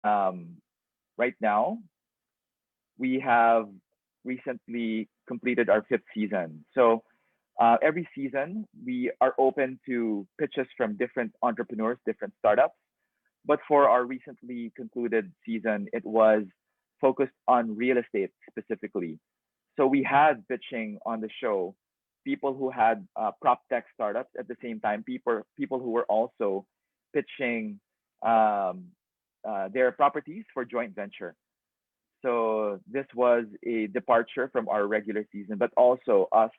Right now, we have recently completed our 5th season. So every season, we are open to pitches from different entrepreneurs, different startups. But for our recently concluded season, it was focused on real estate specifically. So we had pitching on the show people who had prop tech startups at the same time, people who were also pitching um, their properties for joint venture. So this was a departure from our regular season, but also us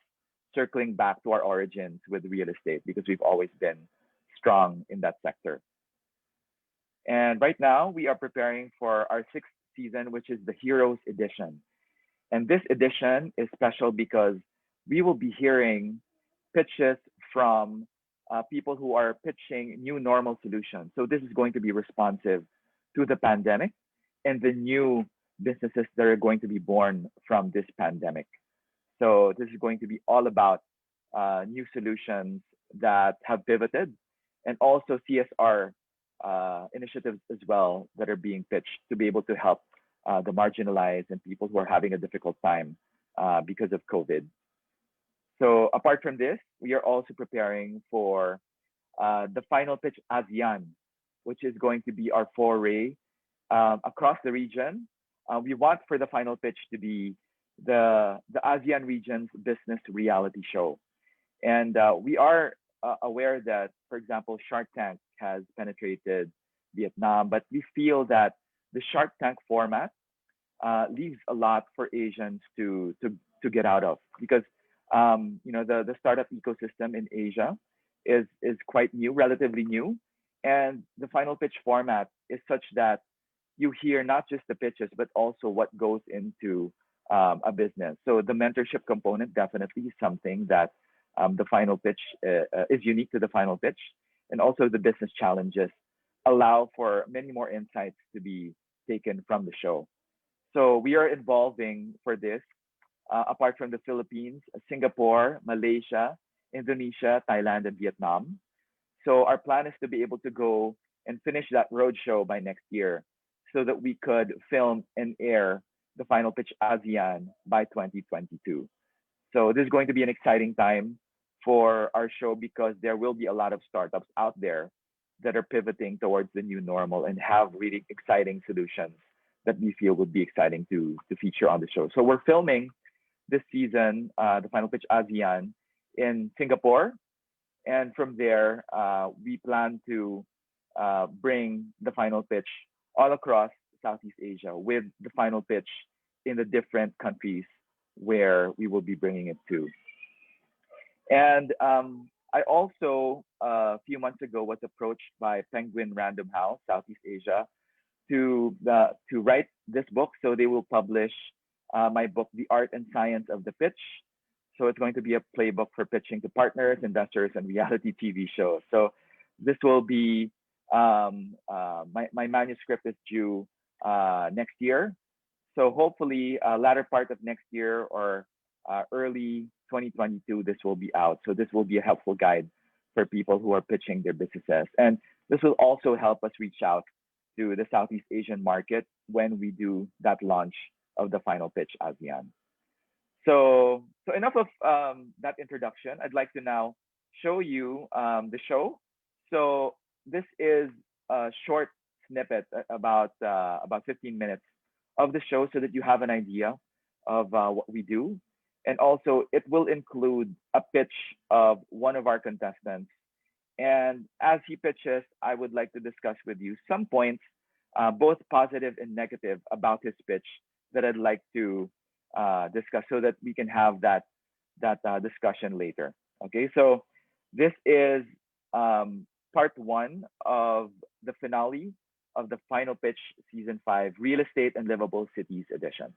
circling back to our origins with real estate because we've always been strong in that sector. And right now, we are preparing for our 6th season, which is the Heroes Edition. And this edition is special because we will be hearing pitches from people who are pitching new normal solutions. So this is going to be responsive to the pandemic and the new businesses that are going to be born from this pandemic. So this is going to be all about new solutions that have pivoted and also CSR initiatives as well that are being pitched to be able to help the marginalized and people who are having a difficult time because of COVID. So apart from this, we are also preparing for the final pitch ASEAN, which is going to be our foray across the region. We want for the final pitch to be the ASEAN region's business reality show. And we are aware that, for example, Shark Tank has penetrated Vietnam, but we feel that the Shark Tank format leaves a lot for Asians to get out of because the startup ecosystem in Asia is quite new, relatively new, and the final pitch format is such that you hear not just the pitches but also what goes into a business. So the mentorship component definitely is something that the final pitch is unique to the final pitch, and also the business challenges allow for many more insights to be taken from the show. So we are involving for this, apart from the Philippines, Singapore, Malaysia, Indonesia, Thailand, and Vietnam. So our plan is to be able to go and finish that roadshow by next year so that we could film and air the final pitch ASEAN by 2022. So this is going to be an exciting time for our show because there will be a lot of startups out there that are pivoting towards the new normal and have really exciting solutions that we feel would be exciting to feature on the show. So we're filming this season, the final pitch ASEAN in Singapore, and from there we plan to bring the final pitch all across Southeast Asia with the final pitch in the different countries where we will be bringing it to. And I also, a few months ago, was approached by Penguin Random House, Southeast Asia, to write this book. So they will publish my book, The Art and Science of the Pitch. So it's going to be a playbook for pitching to partners, investors, and reality TV shows. So this will be my manuscript is due next year. So hopefully, latter part of next year or early 2022, this will be out. So this will be a helpful guide for people who are pitching their businesses. And this will also help us reach out to the Southeast Asian market when we do that launch of the final pitch ASEAN. So enough of that introduction. I'd like to now show you the show. So this is a short snippet, about 15 minutes of the show, so that you have an idea of what we do. And also, it will include a pitch of one of our contestants. And as he pitches, I would like to discuss with you some points, both positive and negative, about his pitch that I'd like to discuss so that we can have that discussion later. Okay, so this is part one of the finale of the final pitch season 5, Real Estate and Livable Cities edition.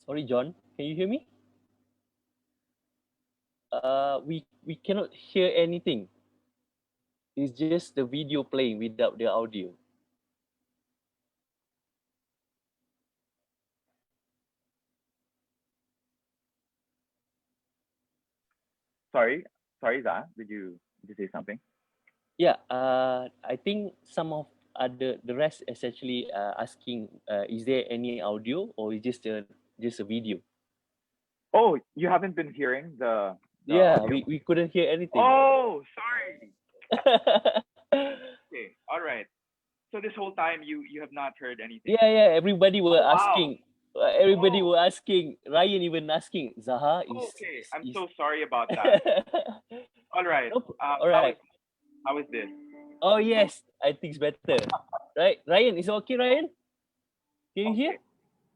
Sorry, John, can you hear me? We cannot hear anything. It's just the video playing without the audio. Sorry, Za, did you say something? Yeah, I think some of the rest is actually asking, is there any audio or is just a video? Oh, you haven't been hearing the Yeah, audio? we couldn't hear anything. Oh, sorry. Okay, all right. So this whole time you have not heard anything. Yeah. Everybody were Oh, wow. asking. Everybody Oh. were asking. Ryan even asking. Zaha is. Okay, I'm is so sorry about that. All right. Nope. All right. How is this? Oh yes, I think it's better. Right, Ryan, is it okay, Ryan? Can you hear? Okay.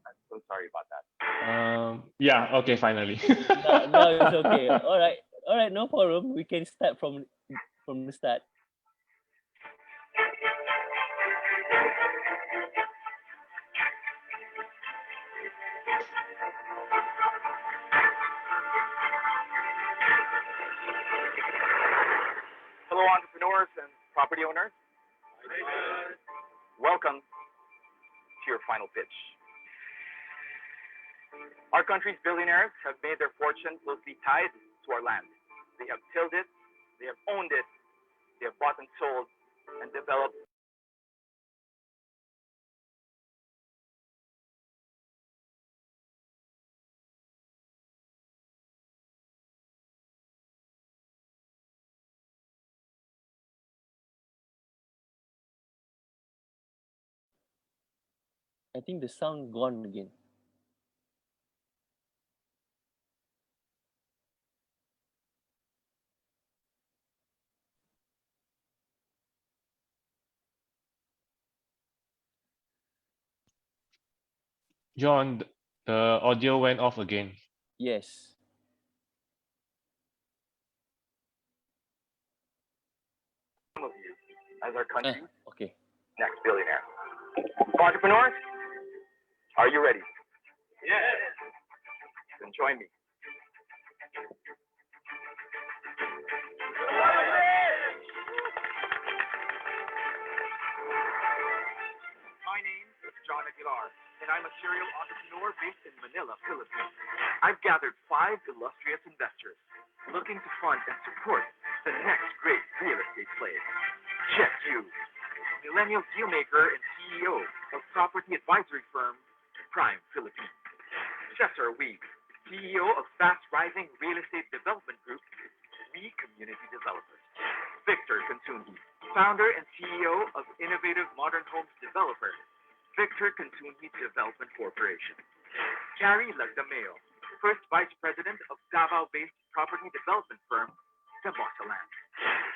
I'm so sorry about that. Yeah, okay, finally. No, it's okay. All right, no problem. We can start from the start. Hello, entrepreneurs and property owners. Welcome to your final pitch. Our country's billionaires have made their fortune closely tied to our land. They have tilled it, they have owned it, they have bought and sold, and developed. I think the sound gone again. John, the audio went off again. Yes. Some of you as our country's Okay. next billionaire. Entrepreneurs, are you ready? Yes. Then join me. My name is John Aguilar, and I'm a serial entrepreneur based in Manila, Philippines. I've gathered 5 illustrious investors looking to fund and support the next great real estate player. Check you, millennial dealmaker and CEO of property advisory firm Prime Philippines. Cesar Wee, CEO of fast-rising real estate development group We Community Developers. Victor Contunji, founder and CEO of innovative modern homes developer Victor Contunji Development Corporation. Carrie Lagdameo, first vice president of Davao-based property development firm Demosa Land.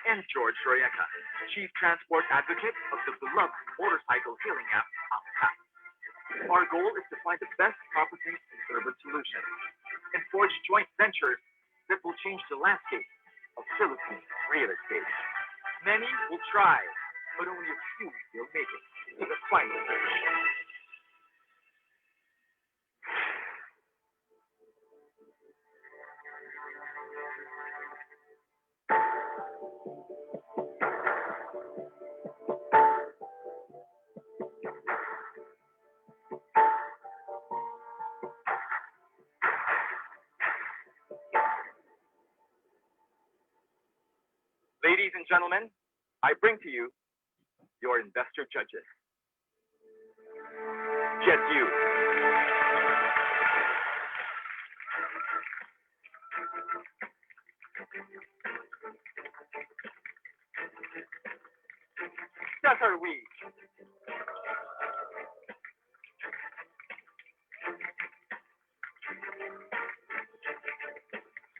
And George Royeca, chief transport advocate of the beloved motorcycle hailing app Aptap. Our goal is to find the best properties and urban solutions and forge joint ventures that will change the landscape of Philippine real estate. Many will try, but only a few will make it to the final. Ladies and gentlemen, I bring to you your investor judges. Jet U. Cesar Wee.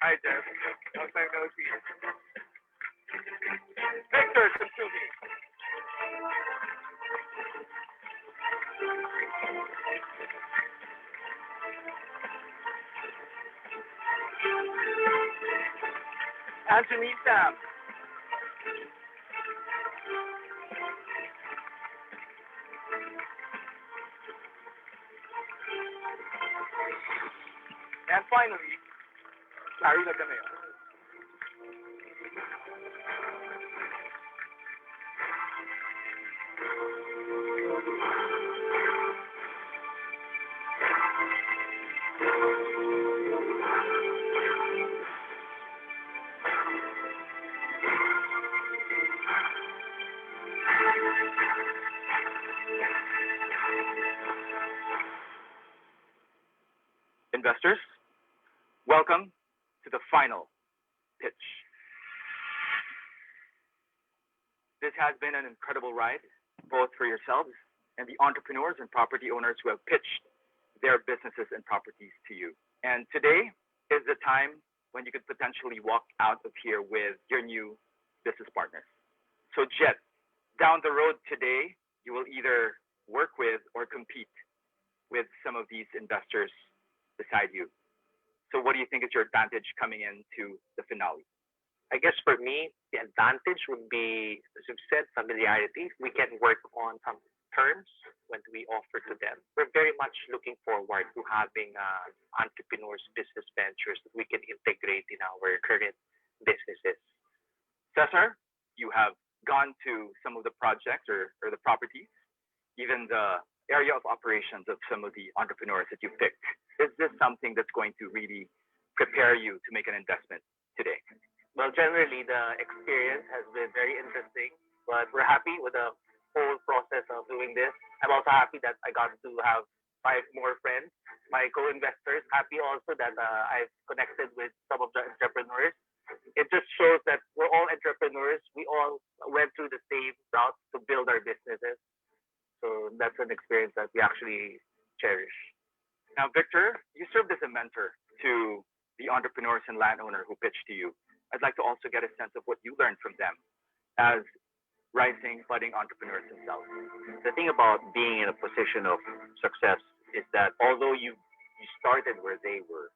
Hi, Jeff. Long time no see. Victor Contunji. Anthony Sam. And finally, Larry Lagameo. Investors, welcome to the final pitch. This has been an incredible ride, both for yourselves and the entrepreneurs and property owners who have pitched their businesses and properties to you. And today is the time when you could potentially walk out of here with your new business partners. So Jet, down the road today, you will either work with or compete with some of these investors beside you. So what do you think is your advantage coming into the finale? I guess for me, the advantage would be, as you've said, familiarity. We can work on some terms when we offer to them. We're very much looking forward to having entrepreneurs' business ventures that we can integrate in our current businesses. Cesar, you have gone to some of the projects or the properties, even the area of operations of some of the entrepreneurs that you picked. Is this something that's going to really prepare you to make an investment today? Well, generally, the experience has been very interesting, but we're happy with the whole process of doing this. I'm also happy that I got to have 5 more friends, my co-investors. Happy also that I've connected with some of the entrepreneurs. It just shows that we're all entrepreneurs. We all went through the same route to build our businesses. So that's an experience that we actually cherish. Now, Victor, you served as a mentor to the entrepreneurs and landowner who pitched to you. I'd like to also get a sense of what you learned from them as rising, budding entrepreneurs themselves. The thing about being in a position of success is that although you started where they were,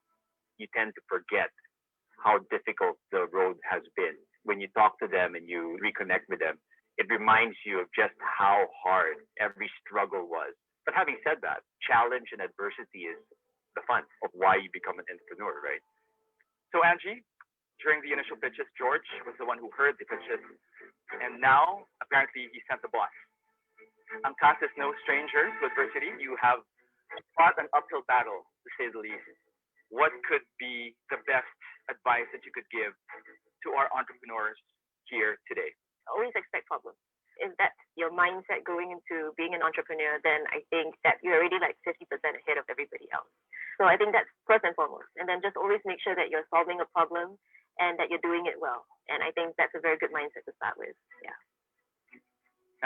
you tend to forget how difficult the road has been. When you talk to them and you reconnect with them, it reminds you of just how hard every struggle was. But having said that, challenge and adversity is the fun of why you become an entrepreneur, right? So Angie, during the initial pitches, George was the one who heard the pitches, and now apparently he sent the boss. Amcas is no stranger to adversity. You have fought an uphill battle, to say the least. What could be the best advice that you could give to our entrepreneurs here today? Always expect problems. If that's your mindset going into being an entrepreneur, then I think that you're already like 50% ahead of everybody else. So I think that's first and foremost. And then just always make sure that you're solving a problem and that you're doing it well. And I think that's a very good mindset to start with. Yeah.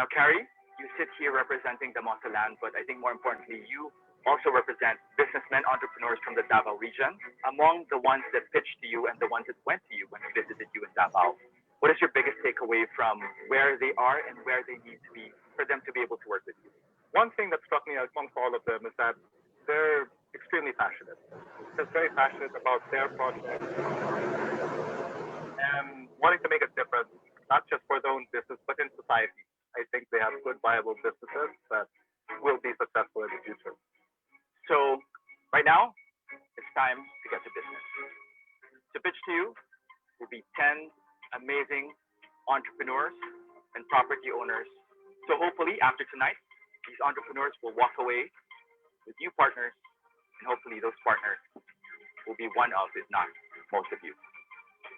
Now, Carrie, you sit here representing the Mosa land, but I think more importantly, you also represent businessmen, entrepreneurs from the Davao region, among the ones that pitched to you and the ones that went to you when we visited you in Davao. What is your biggest takeaway from where they are and where they need to be for them to be able to work with you? One thing that struck me amongst all of them is that they're extremely passionate. They're very passionate about their project and wanting to make a difference, not just for their own business, but in society. I think they have good, viable businesses that will be successful in the future. So right now, it's time to get to business. To pitch to you will be 10 amazing entrepreneurs and property owners. So hopefully after tonight, these entrepreneurs will walk away with new partners, and hopefully those partners will be one of, if not most of you.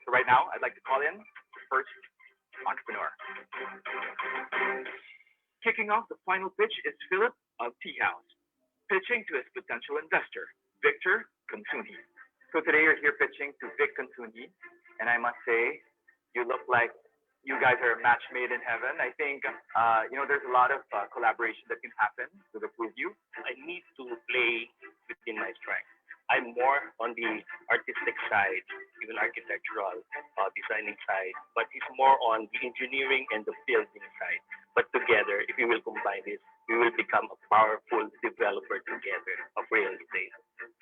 So right now, I'd like to call in the first entrepreneur. Kicking off the final pitch is Philip of Tea House, pitching to his potential investor, Victor Consunji. So today you're here pitching to Vic Consunji, and I must say, you look like you guys are a match made in heaven. I think, there's a lot of collaboration that can happen with the two of you. I need to play within my strength. I'm more on the artistic side, even architectural designing side, but he's more on the engineering and the building side. But together, if we will combine this, we will become a powerful developer together of real estate.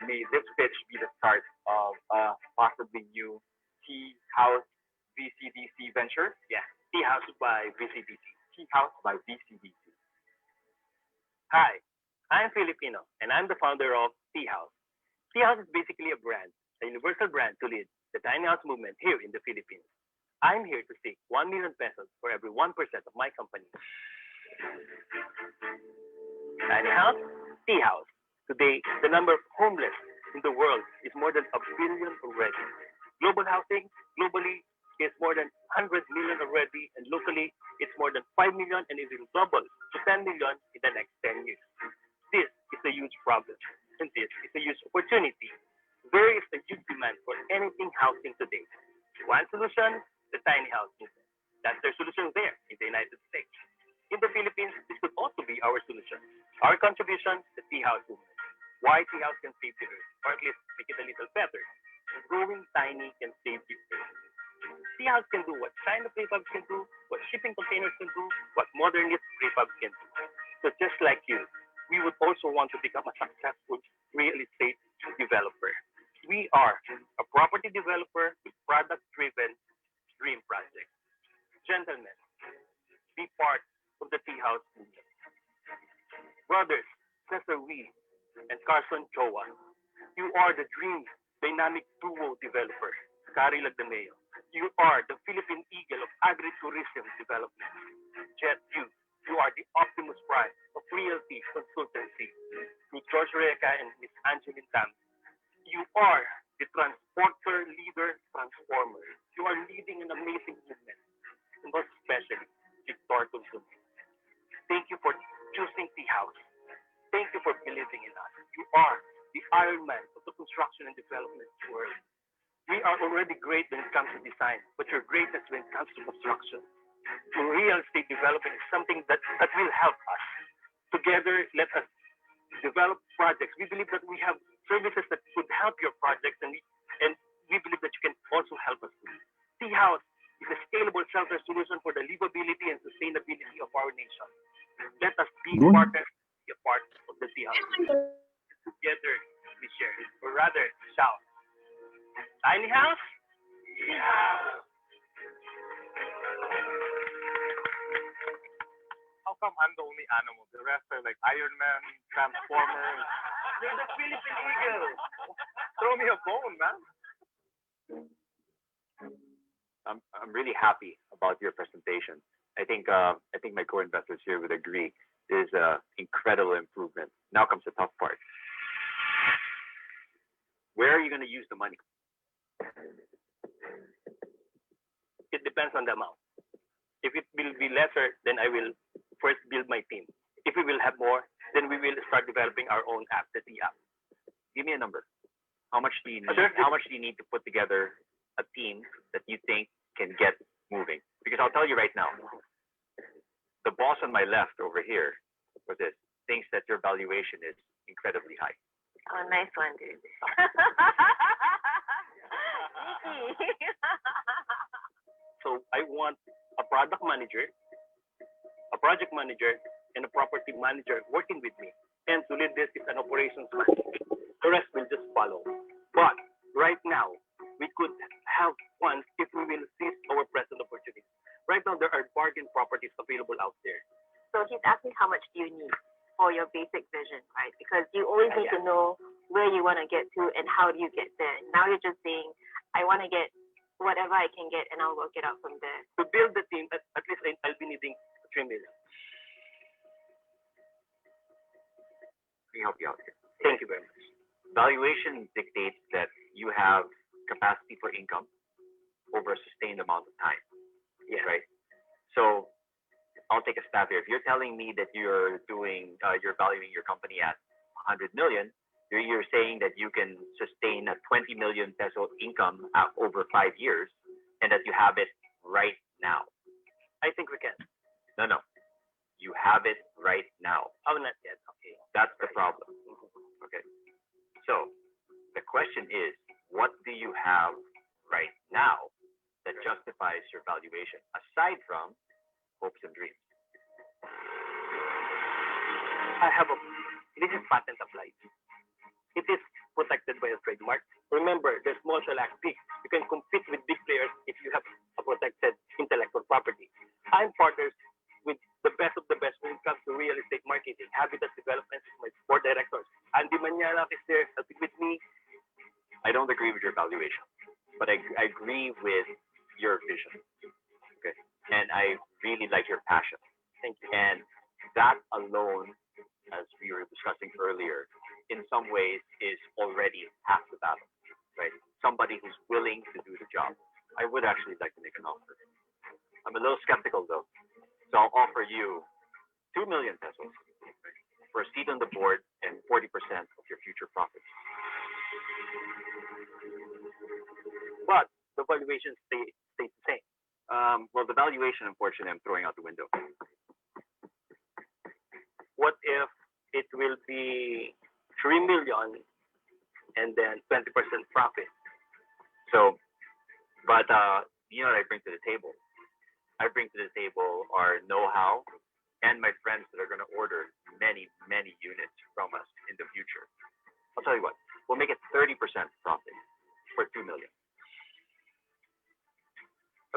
May this pitch be the start of a possibly new Tea House VCDC venture? Yeah, Tea House by VCDC. Tea House by VCDC. Hi, I'm Filipino, and I'm the founder of Tea House. Tea House is basically a brand, a universal brand to lead the tiny house movement here in the Philippines. I'm here to seek 1 million pesos for every 1% of my company. Tiny house, tea house. Today, the number of homeless in the world is more than 1 billion already. Global housing, globally, is more than 100 million already, and locally, it's more than 5 million, and it will double to 10 million in the next 10 years. This is a huge problem, and this is a huge opportunity. There is a huge demand for anything housing today. One solution, the tiny house movement. That's their solution there in the United States. In the Philippines, this could also be our solution. Our contribution, the tea house movement. Why tea house can save the earth, or at least make it a little better. Growing tiny can save the earth. Tea house can do what China prefabs can do, what shipping containers can do, what modernist prefabs can do. So just like you, we would also want to become a successful real estate developer. We are a property developer with product-driven dream project. Gentlemen, be part of the tea house movement. Brothers, Cesar Wee and Carson Choa, you are the dream dynamic duo developer. Kari Lagdameo, you are the Philippine Eagle of agritourism development. Jet, you are the Optimus Prime of realty consultancy. With George Reca and Miss Angeline Tam, you are the transporter leader transformer. You are leading an amazing movement, and most especially, Victor Tulsum. Thank you for choosing Tea House. Thank you for believing in us. You are the Iron Man of the construction and development world. We are already great when it comes to design, but you're greatest when it comes to construction. Real estate development is something that will help us. Together, let us develop projects. We believe that we have services that could help your projects, and we believe that you can also help us. Tea House is a scalable shelter solution for the livability and sustainability of our nation. Let us be partners, be a part of the Tea House. Together, we share, or rather, shout. Tiny house? Yeah! How come I'm the only animal? The rest are like Iron Man, Transformers. You're the Philippine Eagle. Throw me a bone, man. I'm really happy about your presentation. I think my co-investors here would agree. This is an incredible improvement. Now comes the tough part. Where are you going to use the money? It depends on the amount. If it will be lesser, then I will first build my team. If we will have more, then we will start developing our own app, the T app. Give me a number. How much do you need? Sure. How much do you need to put together a team that you think can get moving? Because I'll tell you right now, the boss on my left over here, for this, thinks that your valuation is incredibly high. Oh, nice one, dude. So I want a product manager, a project manager, and a property manager working with me. And to lead this is an operations manager. The rest will just follow. But right now, we could have funds if we will seize our present opportunities. Right now, there are bargain properties available out there. So he's asking how much do you need for your basic vision, right? Because you always need to know where you want to get to and how do you get there. Now you're just saying, I want to get whatever I can get and I'll work it out from there. To build the team, at least I'll be needing 3 million. Let me help you out here. Thank you very much. Valuation dictates that you have capacity for income over a sustained amount of time. Yeah. Right. So I'll take a stab here. If you're telling me that you're valuing your company at 100 million, you're saying that you can sustain a 20 million peso income over 5 years, and that you have it right now. I think we can. No. You have it right now. Oh, not yet. Okay. That's the problem. Okay. So the question is, what do you have right now that justifies your valuation, aside from hopes and dreams? I have this is patent applied. It is protected by a trademark. Remember, there's martial act big. You can compete with big players if you have a protected intellectual property. I'm partners with the best of the best when it comes to real estate marketing, habitat development with my board directors. Andy Manyanak is there helping with me. and I really like your passion. Thank you. And that alone, as we were discussing earlier, in some ways is already half the battle, right? Somebody who's willing to do the job. I would actually like to make an offer. I'm a little skeptical though, so I'll offer you 2 million pesos for a seat on the board and 40% of your future profits. But the valuation stays the same. Well, the valuation, unfortunately, I'm throwing out the window. What if it will be 3 million and then 20% profit? So, but you know what I bring to the table? I bring to the table our know-how and my friends that are going to order many, many units from us in the future. I'll tell you what, we'll make it 30% profit for 2 million.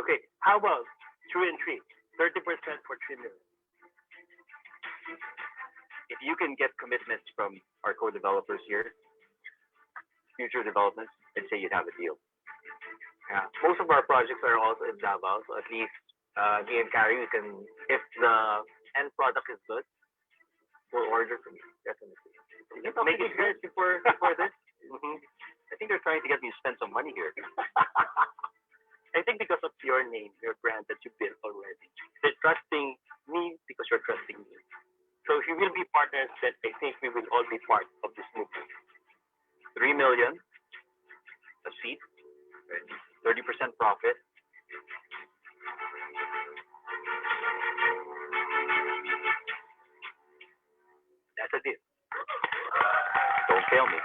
Okay, how about 3 and 3? 30% for 3 million. If you can get commitments from our co-developers here, future developments, I'd say you'd have a deal. Yeah, most of our projects are also in Davao, so at least me and Carrie, we can, if the end product is good, we'll order from you, definitely. Make it good before this. I think they're trying to get me to spend some money here. I think because of your name, your brand that you built already. They're trusting me because you're trusting me. So if we will be partners, then I think we will all be part of this movement. 3 million a seat, 30% profit. That's a deal. Don't fail me.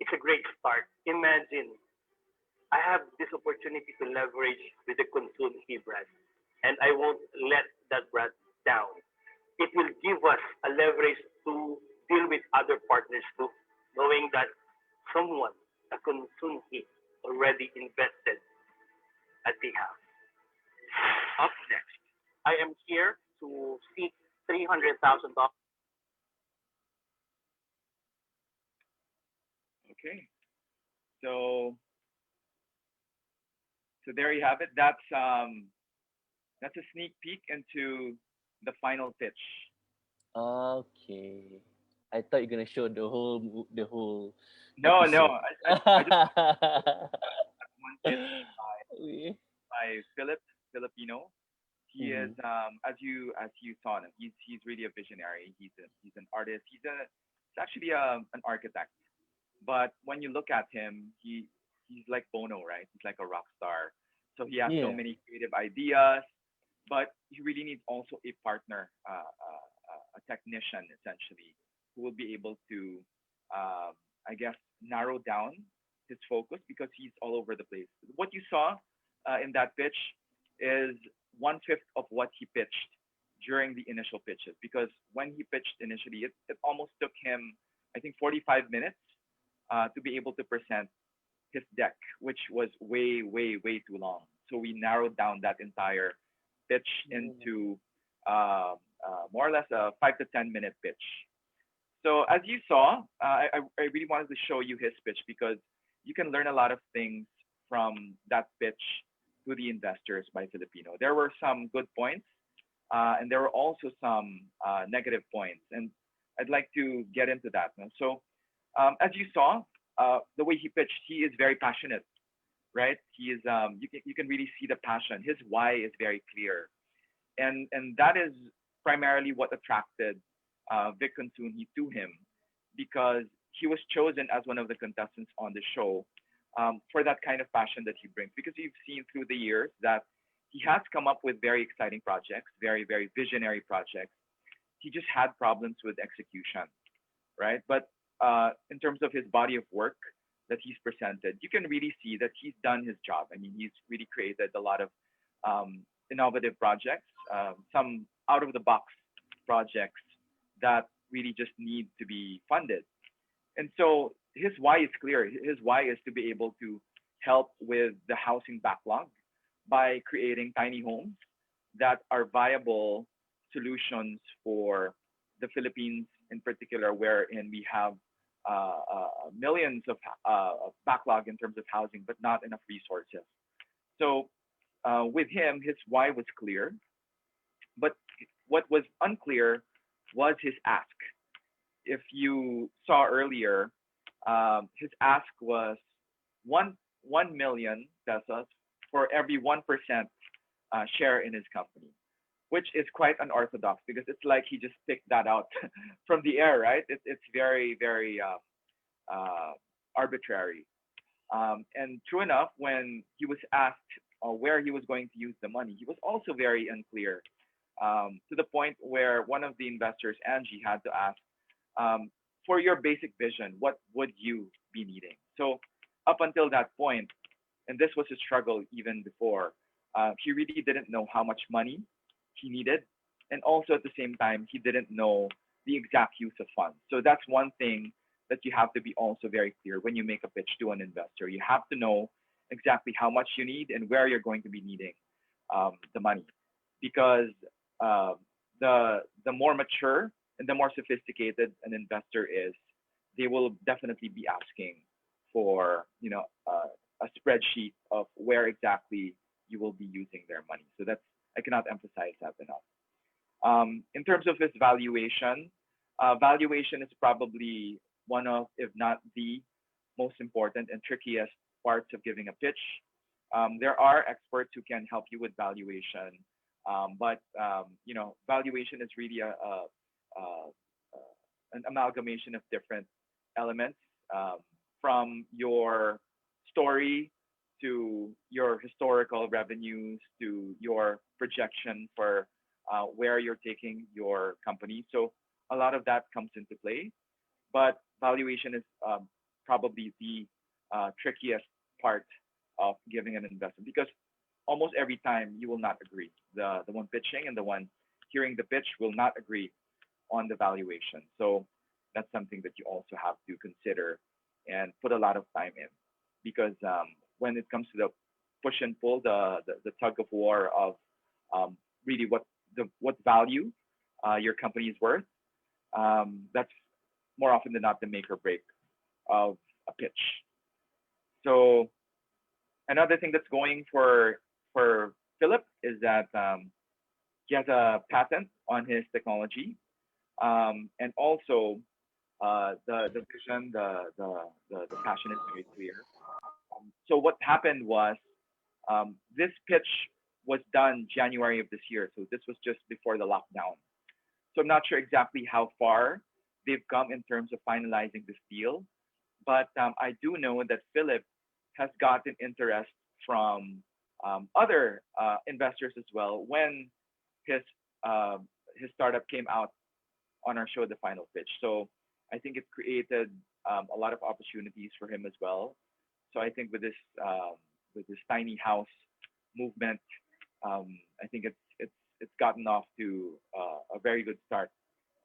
It's a great start. Imagine, I have this opportunity to leverage with the Consume brand, and I won't let that brand down. It will give us a leverage to deal with other partners too, knowing that someone, a Consume already invested at they have. Up next, I am here to seek $300,000. Okay. So there you have it. That's a sneak peek into the final pitch. Okay. I thought you're gonna show the whole No, episode. I just one pitch by Filipino. He is as you saw him. He's really a visionary. He's an artist. He's actually an architect. But when you look at him, he's like Bono, right? He's like a rock star. So he has so many creative ideas, but he really needs also a partner, a technician essentially, who will be able to, I guess, narrow down his focus because he's all over the place. What you saw in that pitch is 1/5 of what he pitched during the initial pitches. Because when he pitched initially, it almost took him, I think, 45 minutes to be able to present his deck, which was way, way, way too long. So we narrowed down that entire pitch into more or less a 5 to 10 minute pitch. So as you saw, I really wanted to show you his pitch because you can learn a lot of things from that pitch to the investors by Filipino. There were some good points, and there were also some negative points, and I'd like to get into that. So as you saw, the way he pitched, he is very passionate, right? He is you can really see the passion. His why is very clear, and that is primarily what attracted Vic Consunji to him, because he was chosen as one of the contestants on the show for that kind of passion that he brings. Because you've seen through the years that he has come up with very exciting projects, very, very visionary projects. He just had problems with execution, right? But in terms of his body of work that he's presented, you can really see that he's done his job. I mean, he's really created a lot of innovative projects, some out of the box projects that really just need to be funded. And so his why is clear. His why is to be able to help with the housing backlog by creating tiny homes that are viable solutions for the Philippines in particular, wherein we have millions of backlog in terms of housing, but not enough resources. So with him, his why was clear, but what was unclear was his ask. If you saw earlier, his ask was 1 million pesos for every 1% share in his company, which is quite unorthodox because it's like he just picked that out from the air, right? It's very, very arbitrary. And true enough, when he was asked where he was going to use the money, he was also very unclear, to the point where one of the investors, Angie, had to ask, for your basic vision, what would you be needing? So up until that point, and this was a struggle even before, he really didn't know how much money he needed. And also at the same time, he didn't know the exact use of funds. So that's one thing that you have to be also very clear when you make a pitch to an investor. You have to know exactly how much you need and where you're going to be needing the money. Because the more mature and the more sophisticated an investor is, they will definitely be asking for a spreadsheet of where exactly you will be using their money. So that's, I cannot emphasize that enough. In terms of his valuation, valuation is probably one of, if not the most important and trickiest parts of giving a pitch. There are experts who can help you with valuation, but valuation is really an amalgamation of different elements, from your story to your historical revenues to your projection for where you're taking your company. So a lot of that comes into play, but valuation is probably the trickiest part of giving an investment, because almost every time you will not agree. The one pitching and the one hearing the pitch will not agree on the valuation. So that's something that you also have to consider and put a lot of time in, because when it comes to the push and pull, the tug of war of really what value your company is worth, that's more often than not the make or break of a pitch. So another thing that's going for Philip is that he has a patent on his technology, and also the vision, the passion is very clear. So what happened was, this pitch was done January of this year, so this was just before the lockdown. So I'm not sure exactly how far they've come in terms of finalizing this deal, but I do know that Philip has gotten interest from other investors as well when his startup came out on our show, The Final Pitch. So I think it created a lot of opportunities for him as well. So I think with this tiny house movement, I think it's gotten off to a very good start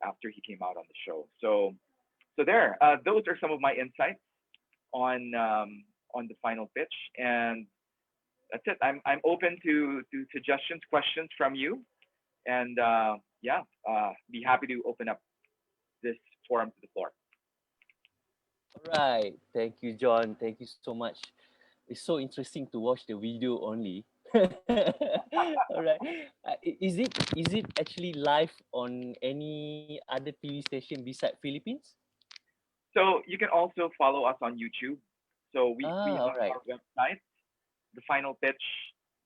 after he came out on the show. So there, those are some of my insights on the final pitch, and that's it. I'm open to suggestions, questions from you, and be happy to open up this forum to the floor. All right. Thank you, John. Thank you so much. It's so interesting to watch the video only. All right. Is it actually live on any other TV station beside Philippines? So you can also follow us on YouTube. So we have all right. our website, the final pitch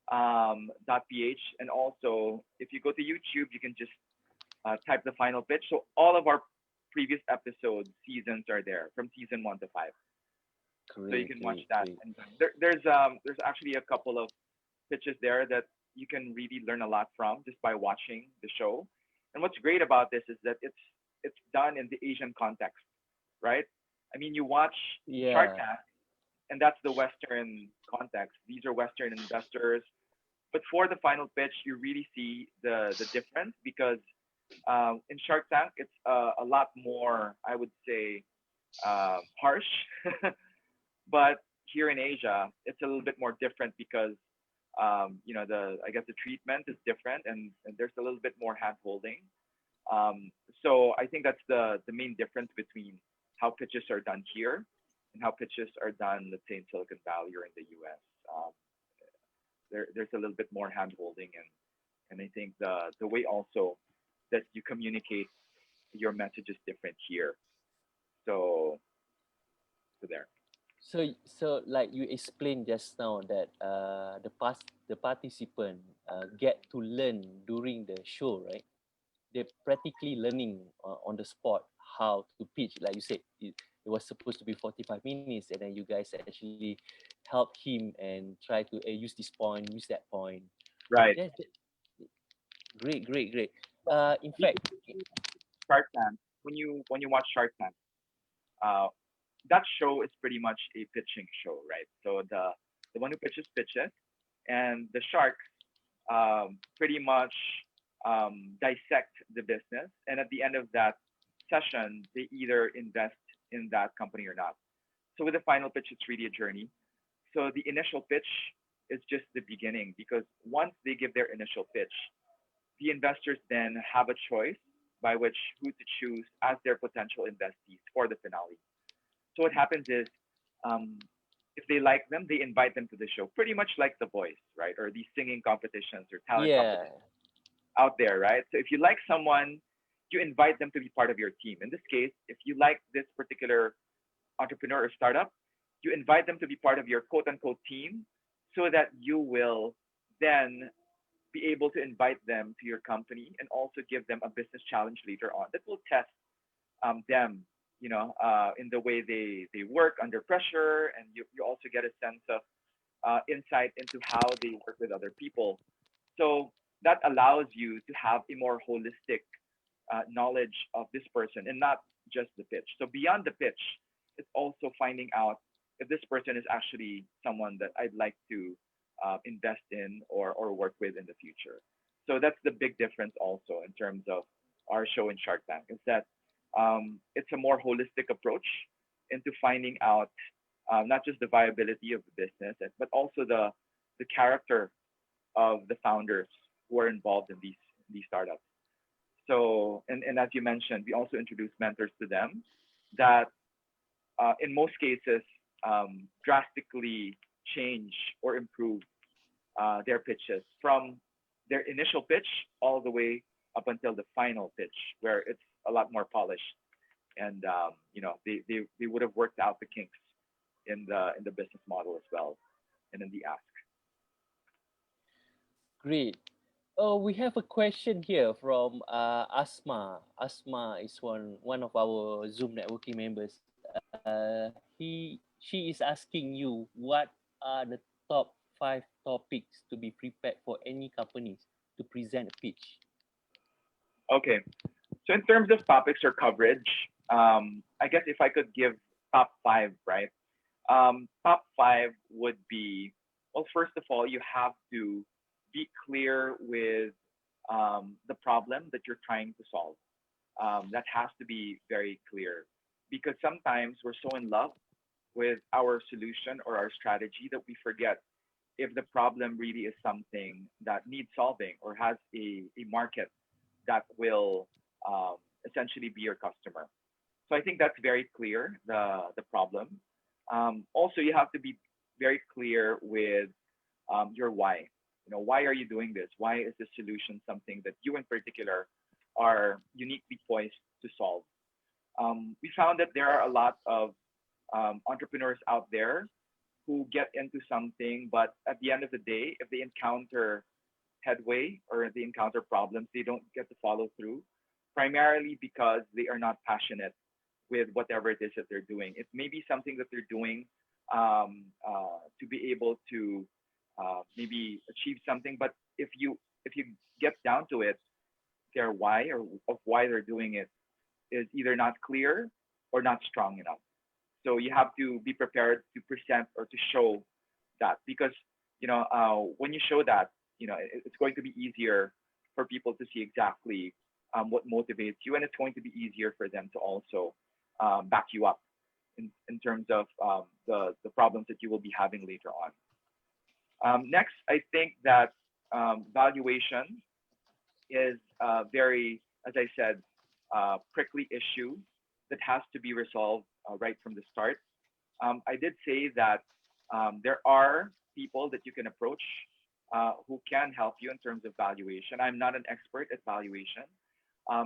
.ph, and also if you go to YouTube, you can just type the final pitch. So all of our previous episodes, seasons are there from season 1 to 5. Great, so you can watch that. Great. And there's actually a couple of pitches there that you can really learn a lot from just by watching the show. And what's great about this is that it's done in the Asian context, right? I mean, you watch Shark Tank, and that's the Western context. These are Western investors. But for the final pitch, you really see the difference, because in Shark Tank, it's a lot more, I would say, harsh. But here in Asia, it's a little bit more different because I guess the treatment is different, and there's a little bit more hand holding. So I think that's the main difference between how pitches are done here and how pitches are done, let's say, in Silicon Valley or in the US. There's a little bit more hand holding, and I think the way also that you communicate your message is different here. So there. So like you explained just now that the participant get to learn during the show, right? They're practically learning on the spot how to pitch. Like you said, it was supposed to be 45 minutes, and then you guys actually help him and try to use this point, use that point. Right. Yeah, great. In fact, Shark Tank. When you watch Shark Tank, uh, that show is pretty much a pitching show, right? So the one who pitches, and the sharks pretty much dissect the business, and at the end of that session, they either invest in that company or not. So with the final pitch, it's really a journey. So the initial pitch is just the beginning, because once they give their initial pitch, the investors then have a choice by which who to choose as their potential investees for the finale. So what happens is, if they like them, they invite them to the show, pretty much like The Voice, right? Or these singing competitions or talent yeah, competitions out there, right? So if you like someone, you invite them to be part of your team. In this case, if you like this particular entrepreneur or startup, you invite them to be part of your quote unquote team, so that you will then be able to invite them to your company and also give them a business challenge later on that will test them, in the way they work under pressure, and you also get a sense of insight into how they work with other people. So that allows you to have a more holistic knowledge of this person and not just the pitch. So beyond the pitch, it's also finding out if this person is actually someone that I'd like to invest in or work with in the future. So that's the big difference also in terms of our show in Shark Tank, is that it's a more holistic approach into finding out not just the viability of the business, but also the character of the founders who are involved in these startups. So, and as you mentioned, we also introduce mentors to them that, in most cases, drastically change or improve their pitches from their initial pitch all the way up until the final pitch, where it's a lot more polished, and they would have worked out the kinks in the business model as well, and in the ask. great. Oh, we have a question here from Asma. Asma is one of our Zoom networking members. She is asking you, what are the top 5 topics to be prepared for any companies to present a pitch? Okay, so in terms of topics or coverage, I guess if I could give top 5, right? Top 5 would be, well, first of all, you have to be clear with the problem that you're trying to solve. That has to be very clear, because sometimes we're so in love with our solution or our strategy that we forget if the problem really is something that needs solving or has a market that will essentially be your customer. So I think that's very clear, the problem. Also, you have to be very clear with your why. Why are you doing this? Why is this solution something that you in particular are uniquely poised to solve? We found that there are a lot of entrepreneurs out there who get into something, but at the end of the day, if they encounter headway or they encounter problems, they don't get to follow through, primarily because they are not passionate with whatever it is that they're doing. It may be something that they're doing to be able to maybe achieve something, but if you get down to it, their why or of why they're doing it is either not clear or not strong enough. So you have to be prepared to present or to show that, because when you show that, it's going to be easier for people to see exactly what motivates you, and it's going to be easier for them to also back you up in terms of the problems that you will be having later on. Next, I think that valuation is a very, as I said, prickly issue that has to be resolved right from the start. I did say that there are people that you can approach who can help you in terms of valuation. I'm not an expert at valuation.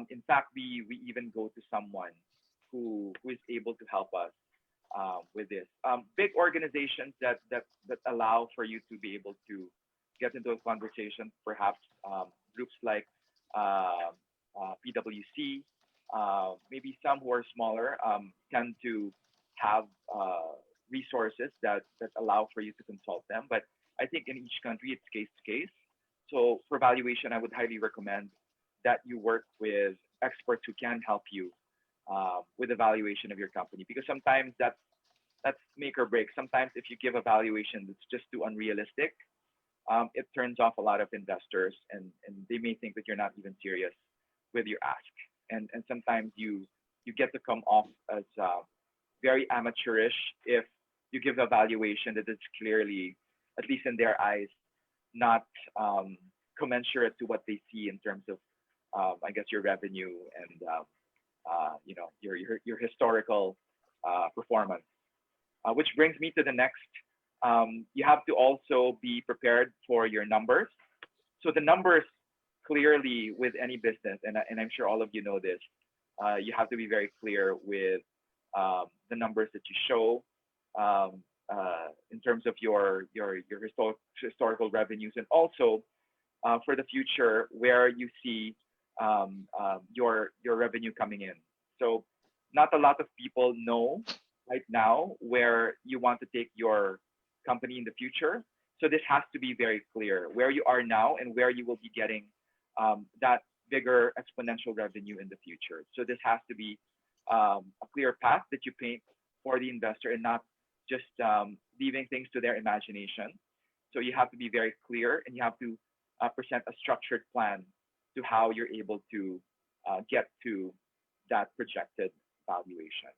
In fact, we even go to someone who is able to help us with this. Big organizations that allow for you to be able to get into a conversation, perhaps groups like PwC, maybe some who are smaller tend to have resources that allow for you to consult them. But I think in each country it's case to case. So for valuation, I would highly recommend that you work with experts who can help you with the valuation of your company, because sometimes that's make or break. Sometimes if you give a valuation that's just too unrealistic, it turns off a lot of investors, and they may think that you're not even serious with your ask. And sometimes you get to come off as very amateurish if you give a valuation that is clearly, at least in their eyes, not commensurate to what they see in terms of, I guess, your revenue and you know, your historical performance. Which brings me to the next. You have to also be prepared for your numbers. So the numbers clearly with any business, and I'm sure all of you know this, you have to be very clear with the numbers that you show in terms of your historical revenues, and also for the future where you see your revenue coming in. So not a lot of people know right now where you want to take your company in the future. So this has to be very clear where you are now and where you will be getting that bigger exponential revenue in the future. So this has to be a clear path that you paint for the investor, and not just leaving things to their imagination. So you have to be very clear, and you have to present a structured plan to how you're able to get to that projected valuation.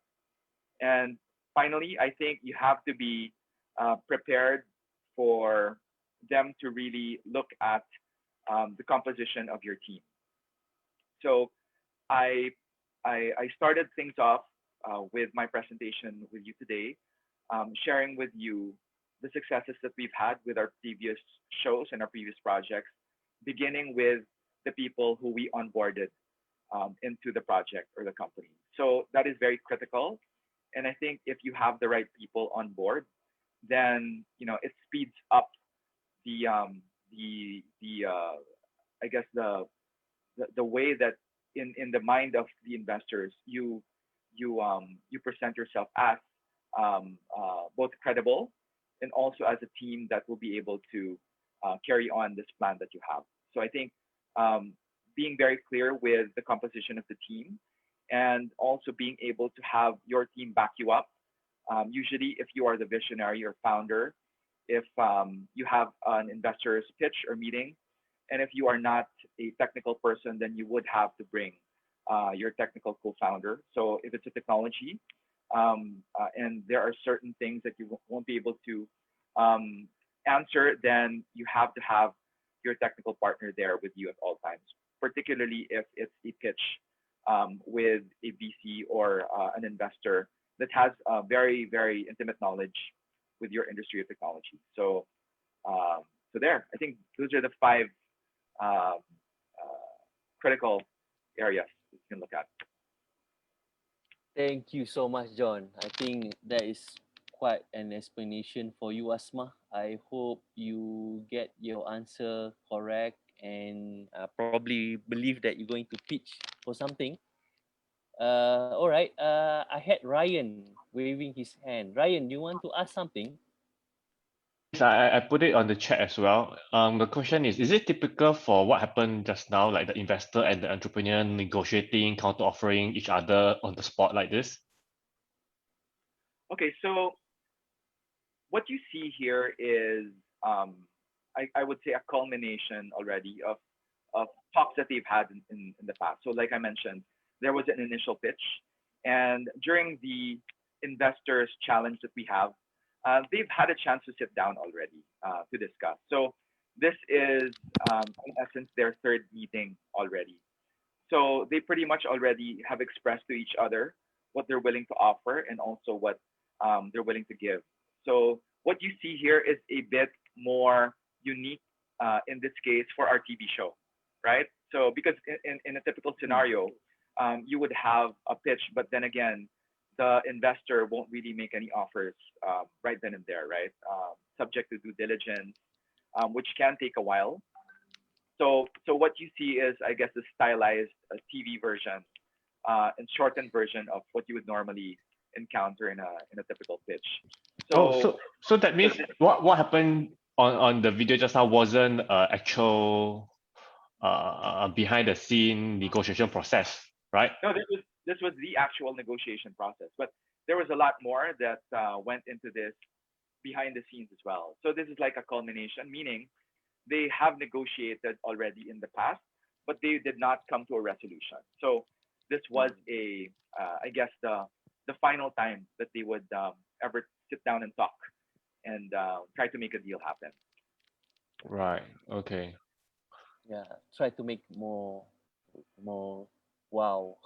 And finally, I think you have to be prepared for them to really look at the composition of your team. So I started things off with my presentation with you today, sharing with you the successes that we've had with our previous shows and our previous projects, beginning with the people who we onboarded into the project or the company. So that is very critical. And I think if you have the right people on board, then it speeds up the I guess the way that in the mind of the investors you present yourself as both credible and also as a team that will be able to carry on this plan that you have. So I think being very clear with the composition of the team, and also being able to have your team back you up. Usually, if you are the visionary or founder, if you have an investor's pitch or meeting, and if you are not a technical person, then you would have to bring your technical co-founder. So if it's a technology, and there are certain things that you won't be able to answer, then you have to have your technical partner there with you at all times, particularly if it's a pitch with a VC or an investor that has very, very intimate knowledge with your industry or technology. So, there, I think those are the 5 critical areas you can look at. Thank you so much, John. I think that is quite an explanation for you, Asma. I hope you get your answer correct, and probably believe that you're going to pitch for something. All right. I had Ryan waving his hand. Ryan, you want to ask something? Yes, I put it on the chat as well. The question is it typical for what happened just now, like the investor and the entrepreneur negotiating, counter offering each other on the spot like this? Okay, so what you see here is, I would say, a culmination already of talks that they've had in the past. So like I mentioned, there was an initial pitch, and during the investors challenge that we have, they've had a chance to sit down already to discuss. So this is, in essence, their 3rd meeting already. So they pretty much already have expressed to each other what they're willing to offer and also what they're willing to give. So what you see here is a bit more unique in this case for our TV show, right? So because in a typical scenario, you would have a pitch, but then again, the investor won't really make any offers right then and there, right? Subject to due diligence, which can take a while. So what you see is, I guess, the stylized TV version and shortened version of what you would normally encounter in a typical pitch. So that means what happened on the video just now wasn't actual behind the scene negotiation process, right? No, this was the actual negotiation process, but there was a lot more that went into this behind the scenes as well. So this is like a culmination, meaning they have negotiated already in the past, but they did not come to a resolution. So this was I guess the final time that they would ever sit down and talk and try to make a deal happen. Right. Okay. Yeah, try to make more wow.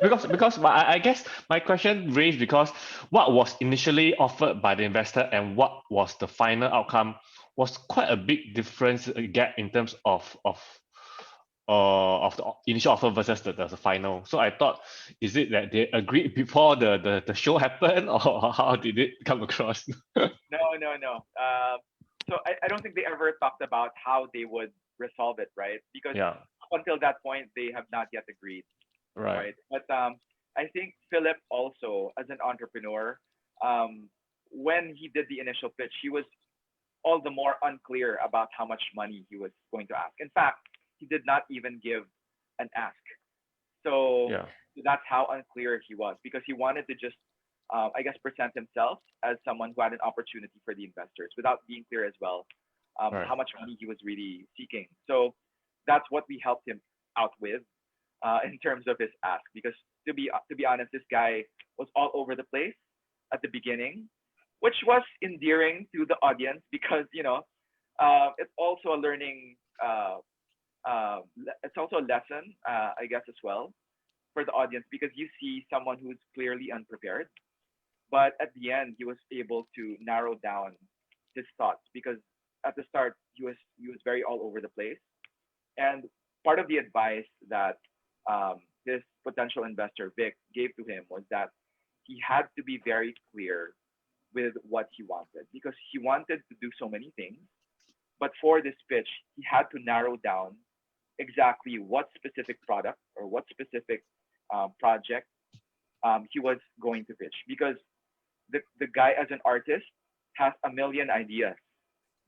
because I guess my question raised because what was initially offered by the investor and what was the final outcome was quite a big difference gap in terms of the initial offer versus the final. So I thought, is it that they agreed before the show happened, or how did it come across? No. So I don't think they ever talked about how they would resolve it, right? Because Yeah. up until that point, they have not yet agreed, Right. right? But I think Philip also, as an entrepreneur, when he did the initial pitch, he was all the more unclear about how much money he was going to ask. In fact, he did not even give an ask. So Yeah. that's how unclear he was, because he wanted to just, I guess, present himself as someone who had an opportunity for the investors without being clear as well Right. how much money he was really seeking. So that's what we helped him out with in terms of his ask, because to be honest, this guy was all over the place at the beginning, which was endearing to the audience because it's also a learning. It's also a lesson, I guess, as well for the audience, because you see someone who's clearly unprepared, but at the end he was able to narrow down his thoughts, because at the start he was very all over the place. And part of the advice that this potential investor Vic gave to him was that he had to be very clear with what he wanted, because he wanted to do so many things, but for this pitch he had to narrow down exactly what specific product or what specific project he was going to pitch, because the guy as an artist has a million ideas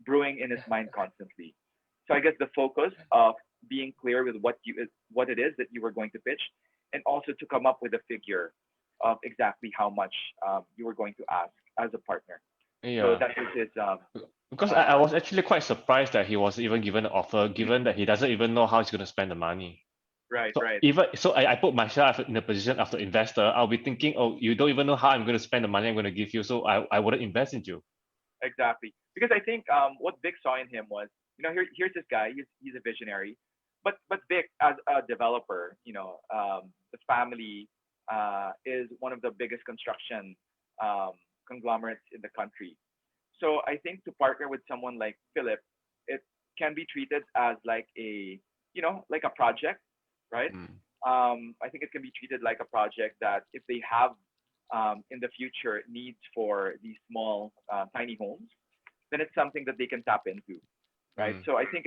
brewing in his mind constantly. So I guess the focus of being clear with what it is that you were going to pitch, and also to come up with a figure of exactly how much you were going to ask as a partner. Yeah. So that was his. Because I was actually quite surprised that he was even given an offer, given that he doesn't even know how he's going to spend the money. Right, So right. I put myself in a position of the investor. I'll be thinking, oh, you don't even know how I'm going to spend the money I'm going to give you, so I wouldn't invest in you. Exactly. Because I think what Vic saw in him was, here's this guy. He's a visionary, but Vic as a developer, the family is one of the biggest construction conglomerates in the country. So I think to partner with someone like Philip, it can be treated as like like a project, right? I think it can be treated like a project that if they have in the future needs for these small tiny homes, then it's something that they can tap into, right? So I think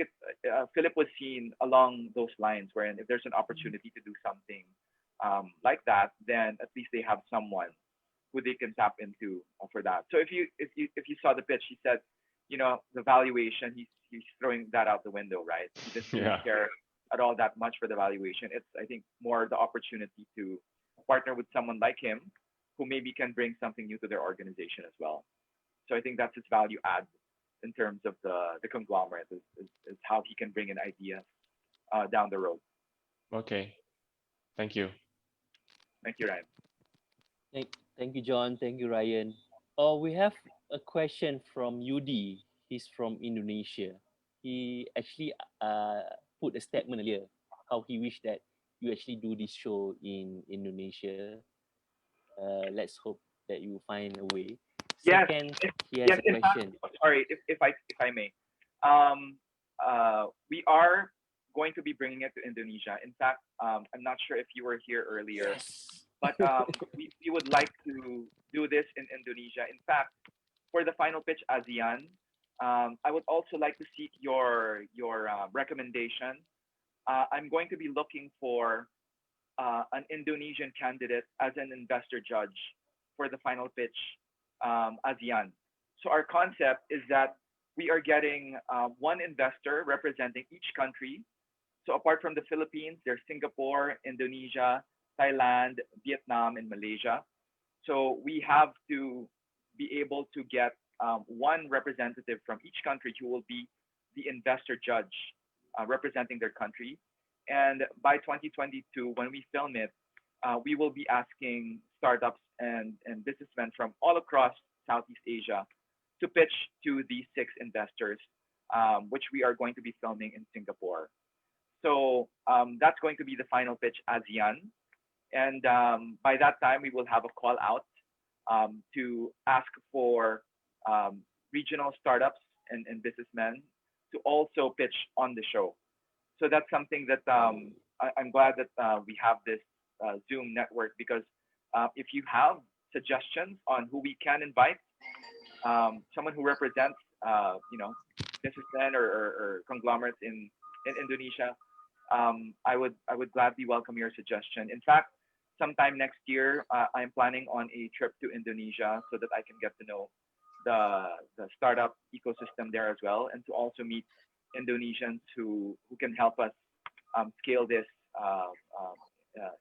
Philip was seen along those lines, wherein if there's an opportunity to do something like that, then at least they have someone who they can tap into for that. So if you saw the pitch, he said, the valuation, he's throwing that out the window, right? He doesn't really care at all that much for the valuation. It's, I think, more the opportunity to partner with someone like him who maybe can bring something new to their organization as well. So I think that's his value add in terms of the conglomerate is how he can bring an idea down the road. Okay. Thank you. Thank you, Ryan. Thank you, John. Thank you, Ryan. We have a question from Yudi. He's from Indonesia. He actually put a statement earlier how he wished that you actually do this show in Indonesia. Let's hope that you find a way. Yes, Second, if, he has yes. a In fact, question. sorry, if I may, um, we are going to be bringing it to Indonesia. In fact, I'm not sure if you were here earlier, Yes. but we would like to do this in Indonesia. In fact, for the final pitch ASEAN, I would also like to seek your recommendation. I'm going to be looking for an Indonesian candidate as an investor judge for the final pitch ASEAN. So our concept is that we are getting one investor representing each country. So apart from the Philippines, there's Singapore, Indonesia, Thailand, Vietnam, and Malaysia. So we have to be able to get one representative from each country who will be the investor judge representing their country. And by 2022, when we film it, we will be asking startups and businessmen from all across Southeast Asia to pitch to these six investors, which we are going to be filming in Singapore. So that's going to be the final pitch ASEAN. And by that time, we will have a call out to ask for regional startups and businessmen to also pitch on the show. So that's something that I'm glad that we have this Zoom network, because if you have suggestions on who we can invite, someone who represents, businessmen or conglomerates in Indonesia, I would gladly welcome your suggestion. In fact, sometime next year, I'm planning on a trip to Indonesia so that I can get to know the startup ecosystem there as well, and to also meet Indonesians who can help us scale this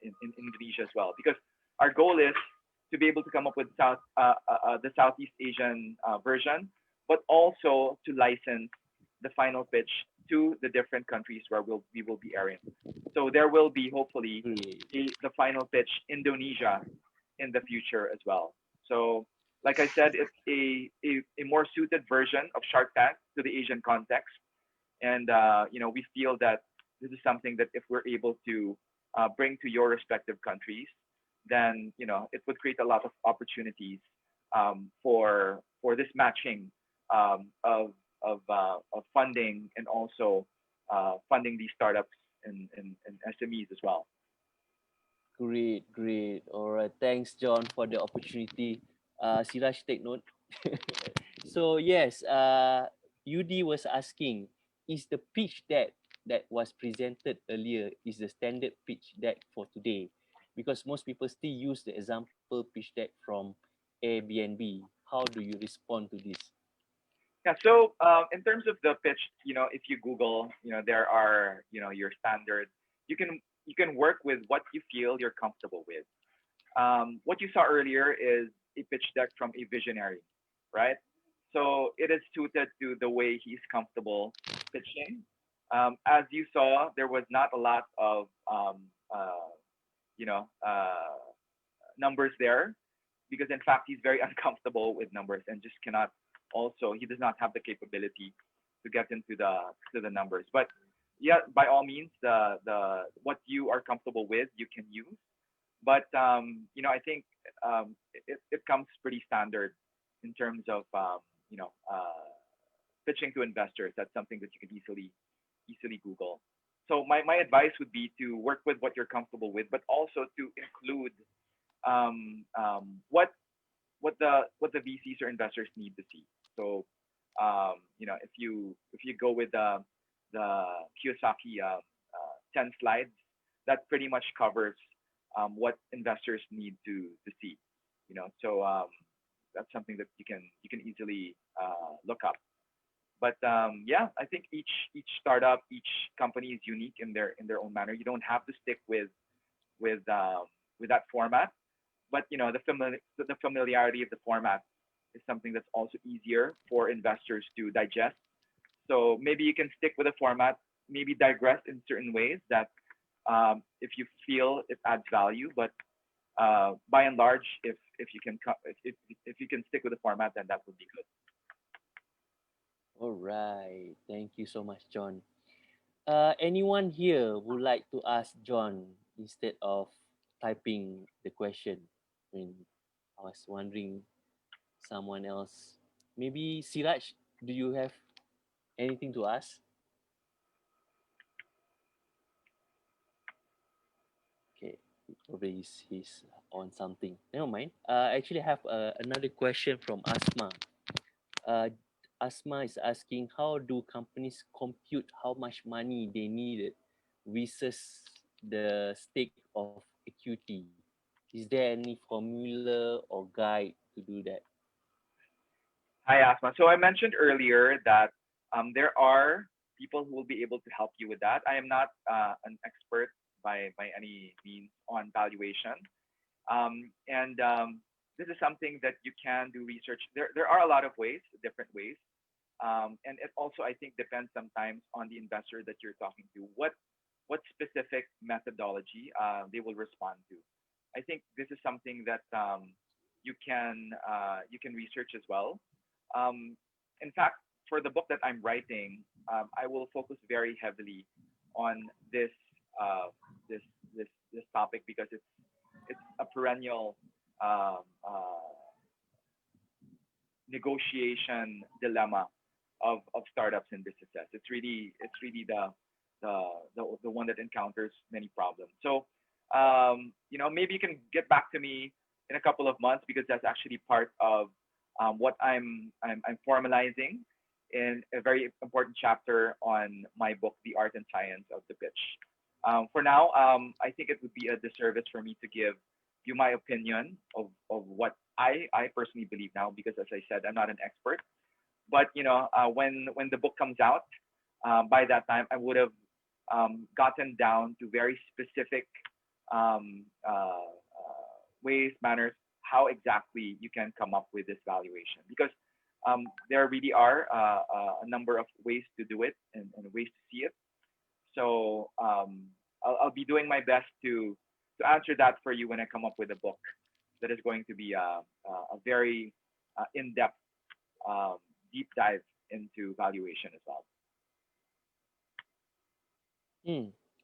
in Indonesia as well. Because our goal is to be able to come up with the Southeast Asian version, but also to license the final pitch to the different countries where we will be airing. So there will be hopefully the final pitch Indonesia in the future as well. So like I said, it's a more suited version of Shark Tank to the Asian context. And we feel that this is something that if we're able to bring to your respective countries, then it would create a lot of opportunities for this matching of funding, and also funding these startups and SMEs as well. Great, great. All right. Thanks, John, for the opportunity. Siraj, take note. So yes, UD was asking, is the pitch deck that was presented earlier is the standard pitch deck for today? Because most people still use the example pitch deck from Airbnb. How do you respond to this? Yeah. So in terms of the pitch, if you Google, there are, your standards. You can work with what you feel you're comfortable with. What you saw earlier is a pitch deck from a visionary, right? So it is suited to the way he's comfortable pitching. As you saw, there was not a lot of you know numbers there, because in fact he's very uncomfortable with numbers and just cannot. Also, he does not have the capability to get into the numbers. But yeah, by all means, the what you are comfortable with, you can use. But I think it comes pretty standard in terms of pitching to investors. That's something that you can easily Google. So my advice would be to work with what you're comfortable with, but also to include what the VCs or investors need to see. So if you go with the Kiyosaki 10 slides, that pretty much covers what investors need to see. So that's something that you can easily look up. But yeah, I think each startup, each company is unique in their own manner. You don't have to stick with that format, but the familiarity of the format is something that's also easier for investors to digest. So maybe you can stick with a format, maybe digress in certain ways that if you feel it adds value. But by and large, if you can stick with the format, then that would be good. All right. Thank you so much, John. Anyone here would like to ask John instead of typing the question. I mean, I was wondering someone else. Maybe Siraj, do you have anything to ask? Okay, probably he's on something. Never mind. I actually have another question from Asma. Uh, Asma is asking, how do companies compute how much money they needed versus the stake of equity? Is there any formula or guide to do that? Hi, Asma. So I mentioned earlier that there are people who will be able to help you with that. I am not an expert by any means on valuation. And this is something that you can do research. There are a lot of ways, different ways. And it also, I think, depends sometimes on the investor that you're talking to. What specific methodology they will respond to. I think this is something that you can research as well. Um, in fact, for the book that I'm writing, I will focus very heavily on this uh, this this topic because it's a perennial um, uh, negotiation dilemma of startups and businesses. It's really the one that encounters many problems. So maybe you can get back to me in a couple of months because that's actually part of what I'm formalizing in a very important chapter on my book, The Art and Science of the Pitch. For now, I think it would be a disservice for me to give you my opinion of what I personally believe now because, as I said, I'm not an expert. But when the book comes out, by that time, I would have gotten down to very specific ways, manners, how exactly you can come up with this valuation. Because there really are a number of ways to do it and ways to see it. So I'll be doing my best to answer that for you when I come up with a book that is going to be a very in-depth, um, deep dive into valuation as well.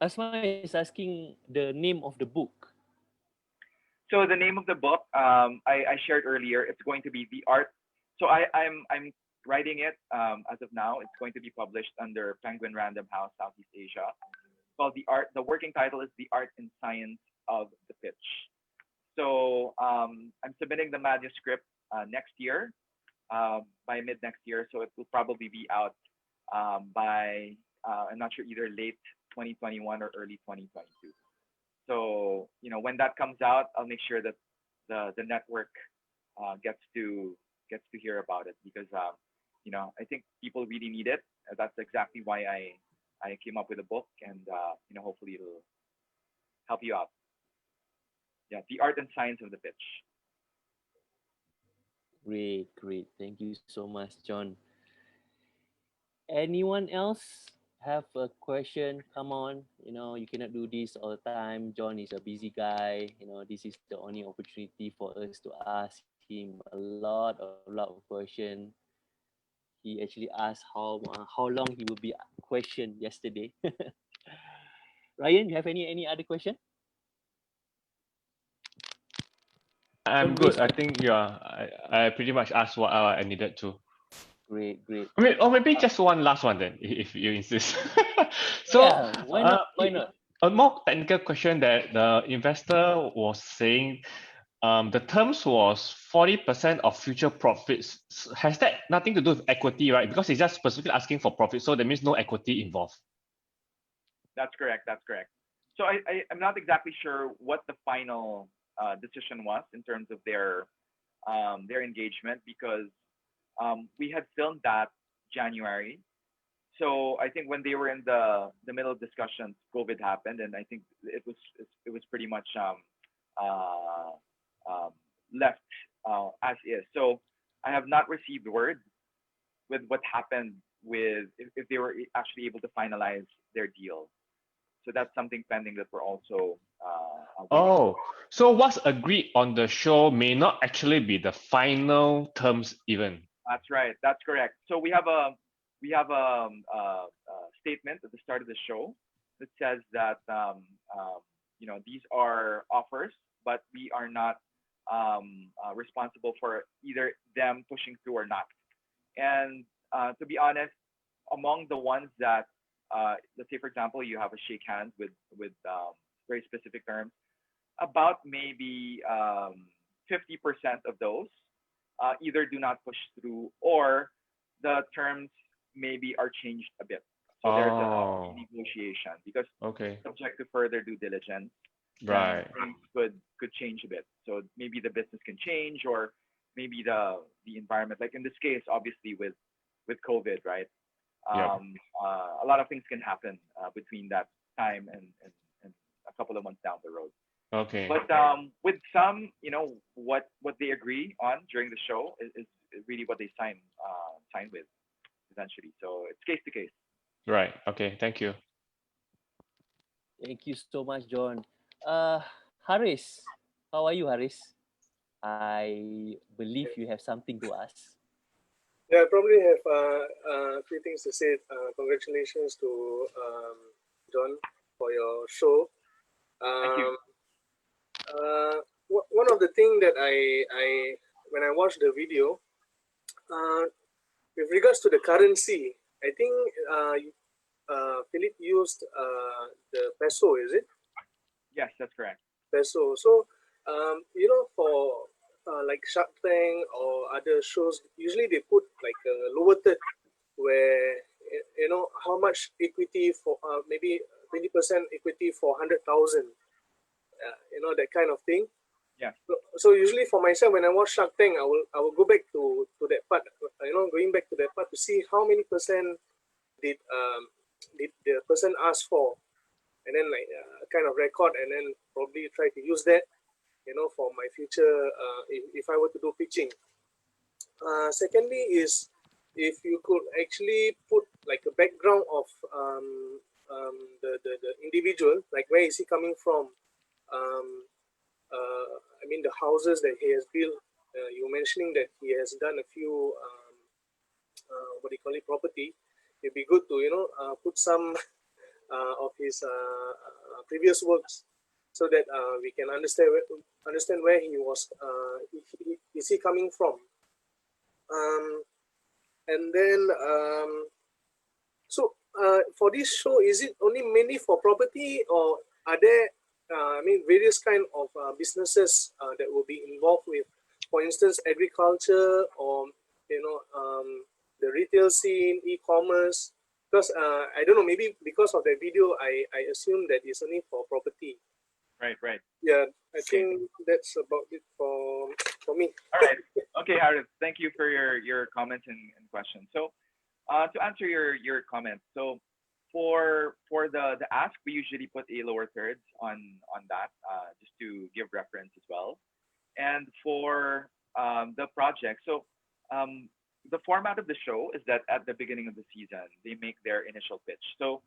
Asma is asking the name of the book. So the name of the book I shared earlier, it's going to be The Art. So I'm writing it as of now. It's going to be published under Penguin Random House Southeast Asia. Called The Art. The working title is The Art and Science of the Pitch. So I'm submitting the manuscript next year, by mid next year. So it will probably be out by I'm not sure, either late 2021 or early 2022. So when that comes out, I'll make sure that the network gets to hear about it because I think people really need it. That's exactly why I came up with a book, and hopefully it'll help you out. Yeah, The Art and Science of the Pitch. Great, great. Thank you so much, John. Anyone else have a question? Come on, you cannot do this all the time. John is a busy guy. This is the only opportunity for us to ask him a lot of question. He actually asked how long he will be questioned yesterday. Ryan, you have any other question? I'm Don't good. waste. I think yeah, I pretty much asked what I needed to. Great, great. I mean, or maybe just one last one then, if you insist. So, Yeah, why not? Why not? a more technical question that the investor was saying, the terms was 40% of future profits. Has that nothing to do with equity, right? Because it's just specifically asking for profit, so that means no equity involved. That's correct. That's correct. So I'm not exactly sure what the final decision was in terms of their engagement because we had filmed that January. So I think when they were in the middle of discussions, COVID happened, and I think it was pretty much uh, left as is. So I have not received word with what happened with if they were actually able to finalize their deal. So that's something pending that we're also waiting Oh, for. so what's agreed on the show may not actually be the final terms even. That's right. That's correct. So we have a statement at the start of the show that says that these are offers, but we are not responsible for either them pushing through or not. And to be honest, among the ones that, let's say for example, you have a shake hands with very specific terms, about maybe 50% of those either do not push through or the terms maybe are changed a bit. So there's a negotiation because subject to further due diligence, right, things could change a bit. So maybe the business can change, or maybe the environment. Like in this case, obviously with COVID, right? A lot of things can happen between that time and a couple of months down the road. Okay. But with some, what they agree on during the show is really what they sign with essentially. So it's case to case. Right. Okay. Thank you. Thank you so much, John. Haris, how are you, Haris? I believe you have something to ask. Yeah, I probably have a few things to say. Congratulations to John for your show. Thank you. One of the things that I when I watched the video, with regards to the currency, I think Philip used the peso, is it? Yes, that's correct. Peso. So, for like Shark Tank or other shows, usually they put like a lower third where, how much equity for maybe 20% equity for 100,000, that kind of thing. Yeah. So usually for myself, when I watch Shark Tank, I will go back to that part, going back to that part to see how many percent did the person ask for, and then like kind of record, and then probably try to use that, for my future if I were to do pitching. Secondly is if you could actually put like a background of the individual, like where is he coming from, I mean the houses that he has built. You were mentioning that he has done a few property. It'd be good to put some of his previous works, so that we can understand where he was, is he coming from. And then for this show, is it only mainly for property, or are there various kind of businesses that will be involved with, for instance, agriculture, or the retail scene, e-commerce? Because I don't know, maybe because of that video, I assume that it's only for property. Right. Yeah, I think that's about it for me. All right. Okay, Harith, thank you for your comments and questions. So to answer your comments, so for the ask, we usually put a lower thirds on that, just to give reference as well. And for the project, so the format of the show is that at the beginning of the season, they make their initial pitch. So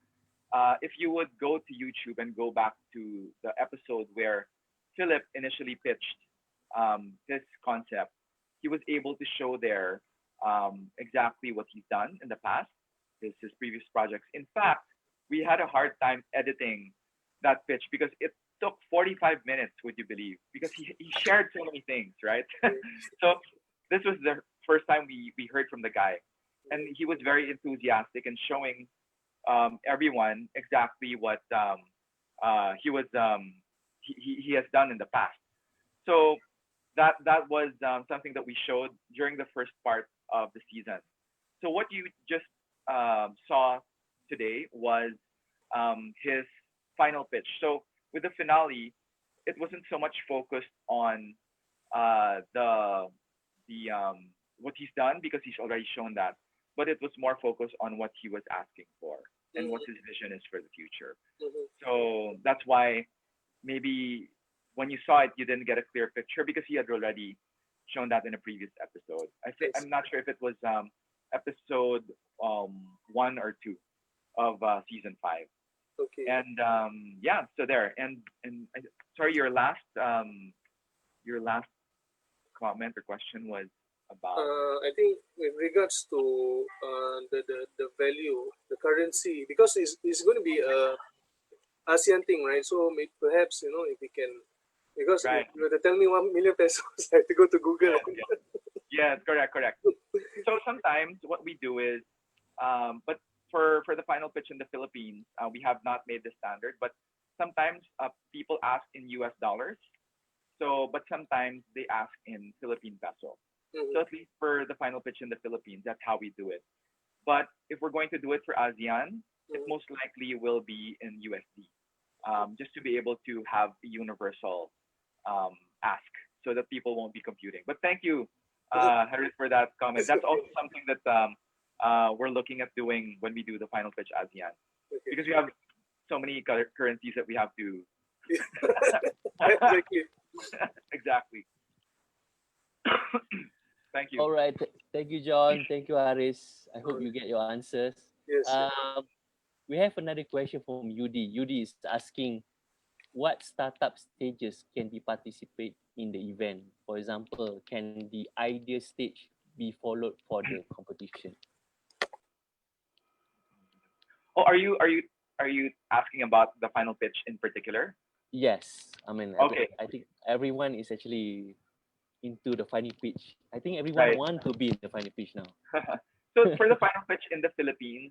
if you would go to YouTube and go back to the episode where Philip initially pitched his concept, he was able to show there exactly what he's done in the past, his previous projects. In fact, we had a hard time editing that pitch because it took 45 minutes, would you believe? Because he shared so many things, right? So this was the first time we heard from the guy, and he was very enthusiastic and showing everyone exactly what he has done in the past. So that was something that we showed during the first part of the season. So what you just saw today was his final pitch. So with the finale, it wasn't so much focused on what he's done, because he's already shown that, but it was more focused on what he was asking for and what his vision is for the future. So that's why maybe when you saw it, you didn't get a clear picture, because he had already shown that in a previous episode. I'm not sure if it was episode 1 or 2 of season 5. Okay. And so there. And sorry, your last comment or question was about. I think with regards to the value, the currency, because it's going to be ASEAN thing, right? So perhaps if we can, because Right. if you were to tell me 1 million pesos, I have to go to Google. Yes, correct. So sometimes what we do is, but for the final pitch in the Philippines, we have not made the standard, but sometimes people ask in US dollars. So, but sometimes they ask in Philippine peso. So at least for the final pitch in the Philippines, that's how we do it. But if we're going to do it for ASEAN, it most likely will be in USD, just to be able to have a universal ask so that people won't be computing. But thank you, Harris, for that comment. That's also something that we're looking at doing when we do the final pitch ASEAN, because we have so many currencies that we have to. Exactly. Exactly. Thank you. All right. Thank you, John. Thank you, Haris. I hope you get your answers. Yes. We have another question from Yudi. Yudi is asking, what startup stages can be participate in the event? For example, can the idea stage be followed for the competition? Oh, are you asking about the final pitch in particular? Yes. I mean, Okay. I think everyone is actually into the final pitch. I think everyone Right. wants to be in the final pitch now. So for the final pitch in the Philippines,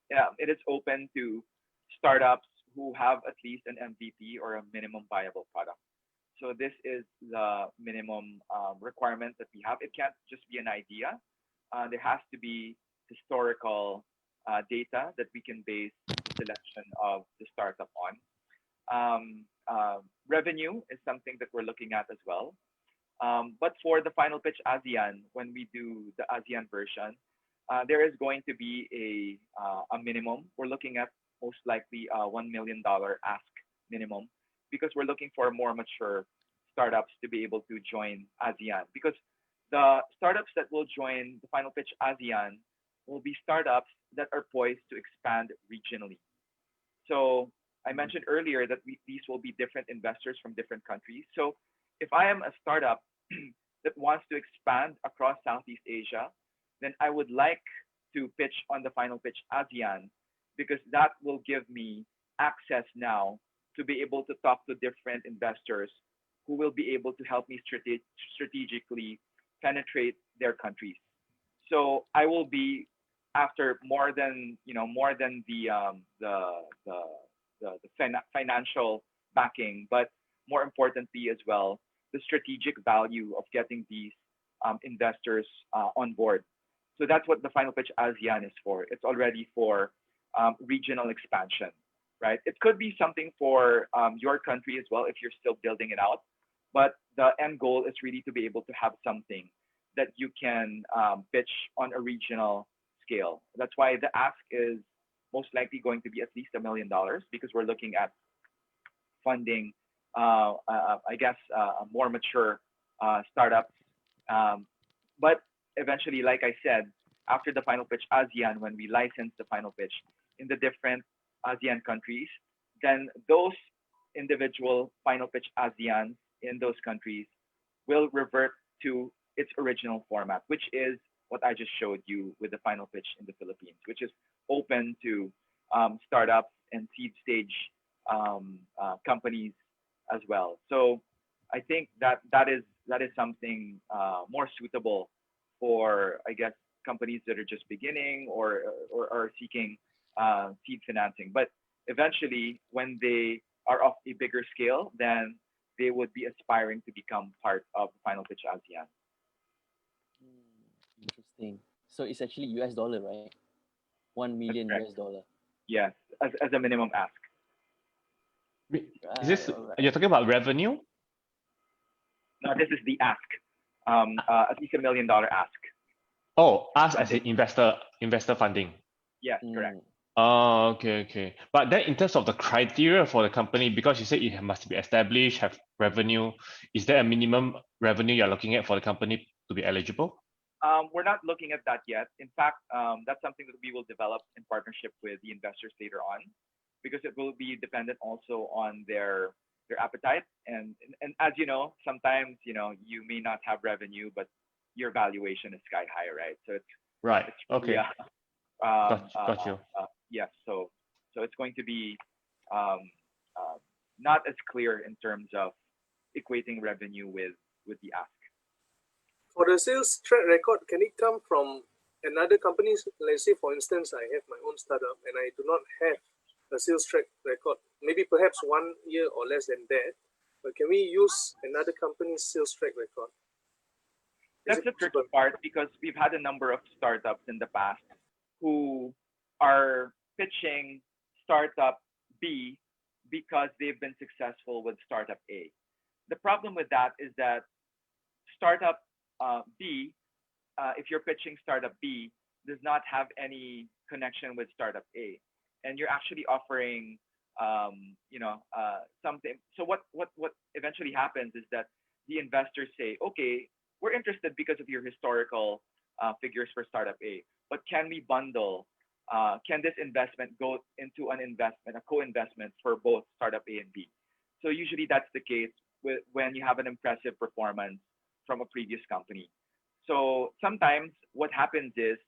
yeah, it is open to startups who have at least an MVP or a minimum viable product. So this is the minimum requirement that we have. It can't just be an idea. There has to be historical data that we can base the selection of the startup on. Revenue is something that we're looking at as well. But for the final pitch ASEAN, when we do the ASEAN version, there is going to be a minimum. We're looking at most likely a $1 million ask minimum, because we're looking for more mature startups to be able to join ASEAN. Because the startups that will join the final pitch ASEAN will be startups that are poised to expand regionally. So I mentioned earlier that these will be different investors from different countries. So if I am a startup that wants to expand across Southeast Asia, then I would like to pitch on the final pitch ASEAN, because that will give me access now to be able to talk to different investors who will be able to help me strategically penetrate their countries. So I will be after more than the financial backing, but more importantly as well, the strategic value of getting these investors on board. So that's what the final pitch ASEAN is for. It's already for regional expansion, right? It could be something for your country as well if you're still building it out. But the end goal is really to be able to have something that you can pitch on a regional scale. That's why the ask is most likely going to be at least $1 million, because we're looking at funding, I guess, more mature startups. But eventually, like I said, after the final pitch ASEAN, when we license the final pitch in the different ASEAN countries, then those individual final pitch ASEAN in those countries will revert to its original format, which is what I just showed you with the final pitch in the Philippines, which is open to startups and seed stage companies as well. So I think that is something more suitable for, I guess, companies that are just beginning or are seeking seed financing. But eventually, when they are of a bigger scale, then they would be aspiring to become part of the final pitch ASEAN. Interesting. So it's actually US dollar, right? 1 million US dollar. Yes, as a minimum ask. Is this you're talking about revenue? No, this is the ask. At least $1 million ask. Oh, ask as an investor funding. Yes, correct. Oh, okay. But then in terms of the criteria for the company, because you said it must be established, have revenue, is there a minimum revenue you're looking at for the company to be eligible? We're not looking at that yet. In fact, that's something that we will develop in partnership with the investors later on, because it will be dependent also on their appetite. And as you know, sometimes you may not have revenue, but your valuation is sky high, right? So it's right. It's really, okay. Got you. yes. So it's going to be not as clear in terms of equating revenue with the ask. For the sales track record, can it come from another company? Let's say, for instance, I have my own startup and I do not have a sales track record, maybe perhaps 1 year or less than that, but can we use another company's sales track record? That's the tricky part, because we've had a number of startups in the past who are pitching startup B because they've been successful with startup A. The problem with that is that startup B, if you're pitching startup B, does not have any connection with startup A, and you're actually offering, something. So what eventually happens is that the investors say, okay, we're interested because of your historical figures for startup A, but can we bundle? Can this investment go into an investment, a co-investment for both startup A and B? So usually that's the case when you have an impressive performance from a previous company. So sometimes what happens is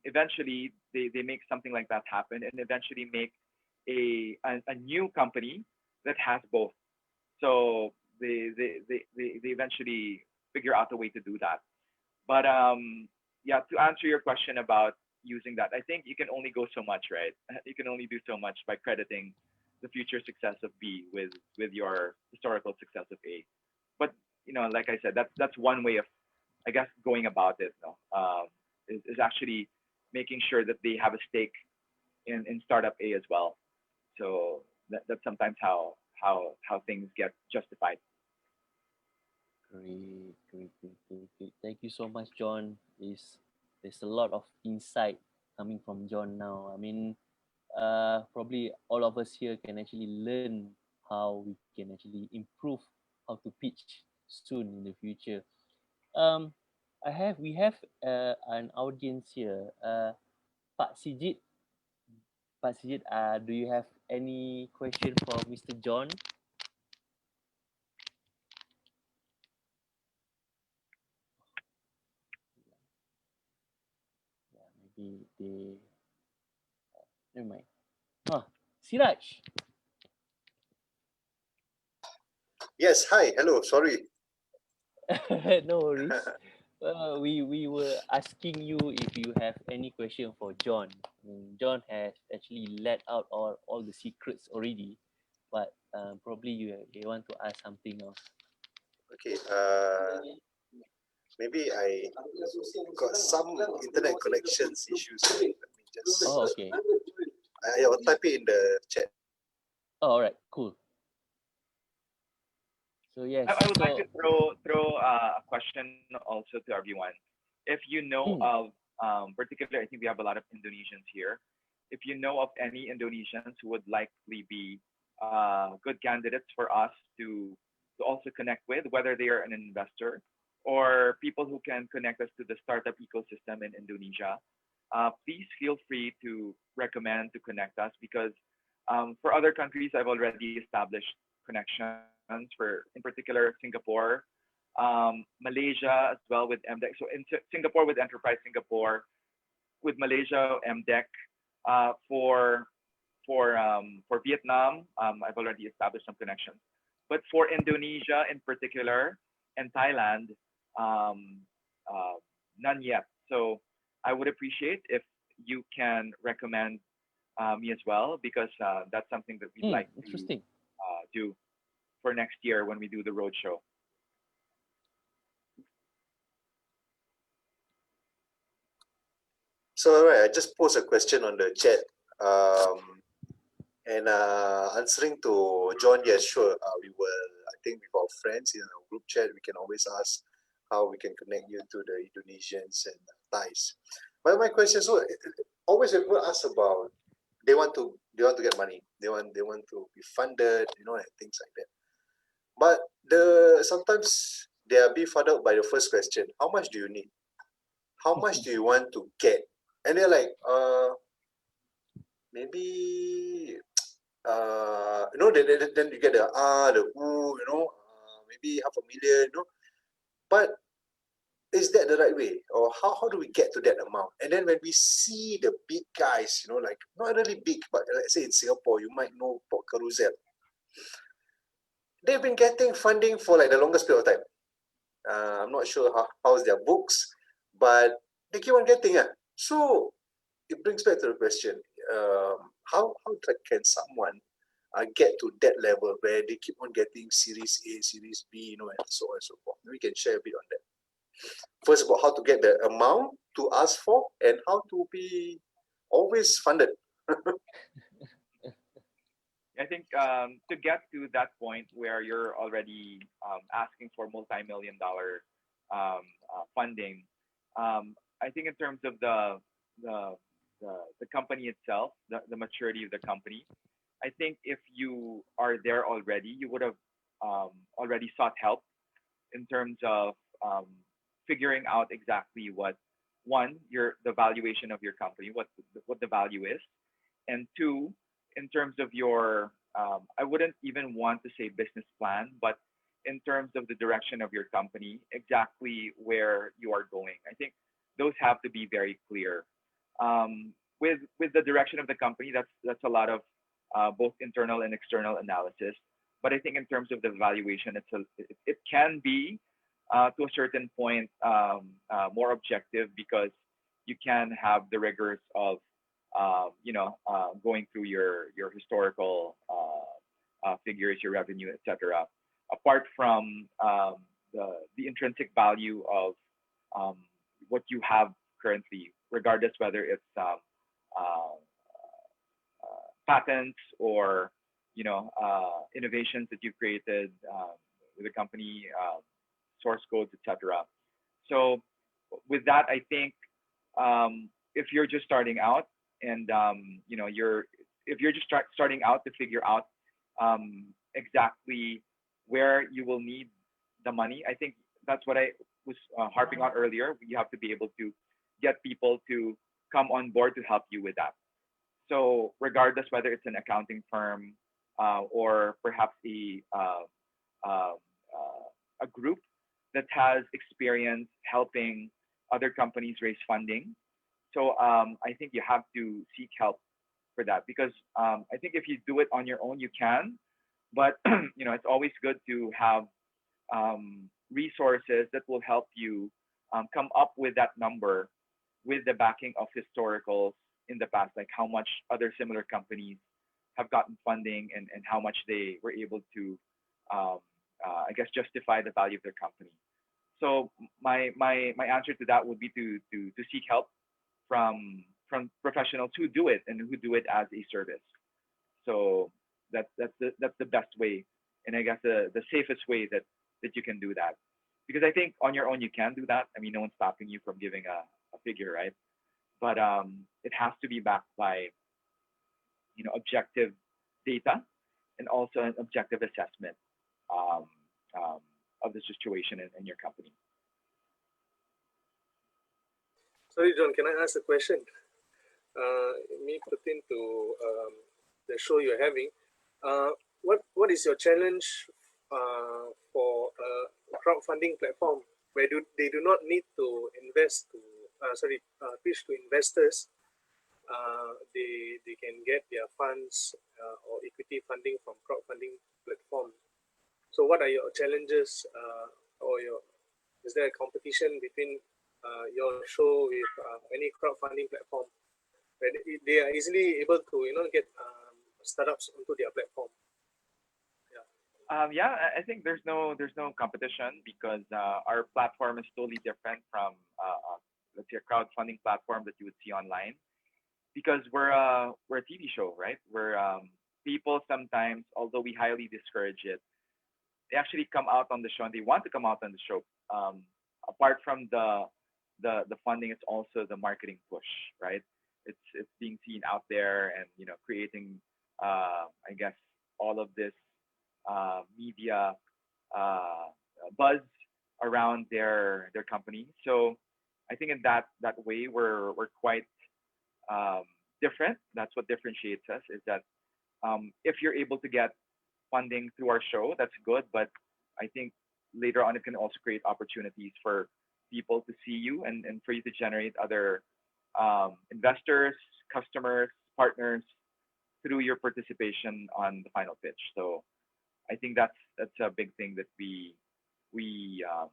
eventually they make something like that happen, and eventually make a new company that has both. So they eventually figure out a way to do that. But yeah, to answer your question about using that, I think you can only go so much, right? You can only do so much by crediting the future success of B with your historical success of A. But like I said, that's one way of, I guess, going about it. Is actually making sure that they have a stake in startup A as well. So that's sometimes how things get justified. Great. Thank you so much, John. There's a lot of insight coming from John now. I mean, probably all of us here can actually learn how we can actually improve how to pitch soon in the future. We have an audience here. Pak Sijit, do you have any question for Mr. John? Yeah, maybe they. Never mind. Siraj. Yes, hi, hello, sorry. No worries. We were asking you if you have any question for John. John has actually let out all the secrets already, but probably they want to ask something else. Okay, maybe I got some internet connections issues. Let me just. Oh, okay. I'll type it in the chat. Oh, all right, cool. So yes, I would like to throw a question also to everyone. If you know of, particularly, I think we have a lot of Indonesians here. If you know of any Indonesians who would likely be good candidates for us to also connect with, whether they are an investor or people who can connect us to the startup ecosystem in Indonesia, please feel free to recommend to connect us, because for other countries, I've already established connections for, in particular, Singapore, Malaysia as well with MDEC. So in Singapore with Enterprise Singapore, with Malaysia MDEC, for Vietnam, I've already established some connections. But for Indonesia in particular and Thailand, none yet. So I would appreciate if you can recommend me as well, because that's something that we'd like to do for next year when we do the roadshow. So, all right, I just posed a question on the chat. And answering to John, yes, sure. We will, I think with our friends in our group chat, we can always ask how we can connect you to the Indonesians and Thais. But my question is, so always people ask about they want to get money, they want to be funded, and things like that. But sometimes they are befuddled by the first question: how much do you need? How much do you want to get? And they're like, maybe then you get the maybe $500,000, but is that the right way, or how do we get to that amount? And then when we see the big guys, like not really big, but let's say in Singapore, you might know about Carousel. They've been getting funding for like the longest period of time. I'm not sure how's their books, but they keep on getting it. So it brings back to the question: how can someone get to that level where they keep on getting Series A, Series B, and so on and so forth? We can share a bit on that. First of all, how to get the amount to ask for, and how to be always funded. I think to get to that point where you're already asking for multi-million-dollar funding, I think in terms of the, the company itself, the maturity of the company, I think if you are there already, you would have already sought help in terms of figuring out exactly what the valuation of your company, what the value is, and two, in terms of your I wouldn't even want to say business plan, but in terms of the direction of your company, exactly where you are going. I think those have to be very clear. With the direction of the company, that's a lot of both internal and external analysis. But I think in terms of the valuation, it can be to a certain point more objective because you can have the rigors of going through your historical figures, your revenue, etc. Apart from the intrinsic value of what you have currently, regardless whether it's patents or innovations that you've created with the company, source codes, etc. So with that, I think if you're just starting out and if you're just starting out to figure out exactly where you will need the money, I think that's what I was harping on earlier. You have to be able to get people to come on board to help you with that. So regardless whether it's an accounting firm or perhaps a group that has experience helping other companies raise funding. So I think you have to seek help for that because I think if you do it on your own, you can, but it's always good to have resources that will help you come up with that number with the backing of historicals in the past, like how much other similar companies have gotten funding and how much they were able to, I guess, justify the value of their company. So my answer to that would be to seek help from professionals who do it and who do it as a service. So that's the best way, and I guess the safest way that you can do that. Because I think on your own you can do that. I mean, no one's stopping you from giving a figure, right? But it has to be backed by objective data and also an objective assessment of the situation in your company. Sorry, John, can I ask a question? Me pertain to the show you're having. What is your challenge for a crowdfunding platform where they do not need to invest to pitch to investors? They can get their funds or equity funding from crowdfunding platform. So what are your challenges is there a competition between your show with any crowdfunding platform where they are easily able to get startups onto their platform? I think there's no competition because our platform is totally different from let's say a crowdfunding platform that you would see online, because we're a TV show, right? Where people sometimes, although we highly discourage it, they actually come out on the show and they want to come out on the show. Apart from the funding, it's also the marketing push, right? It's being seen out there and creating I guess all of this media buzz around their company. So I think in that way we're quite different. That's what differentiates us, is that if you're able to get funding through our show, that's good. But I think later on it can also create opportunities for people to see you and for you to generate other investors, customers, partners through your participation on the final pitch. So I think that's a big thing that we are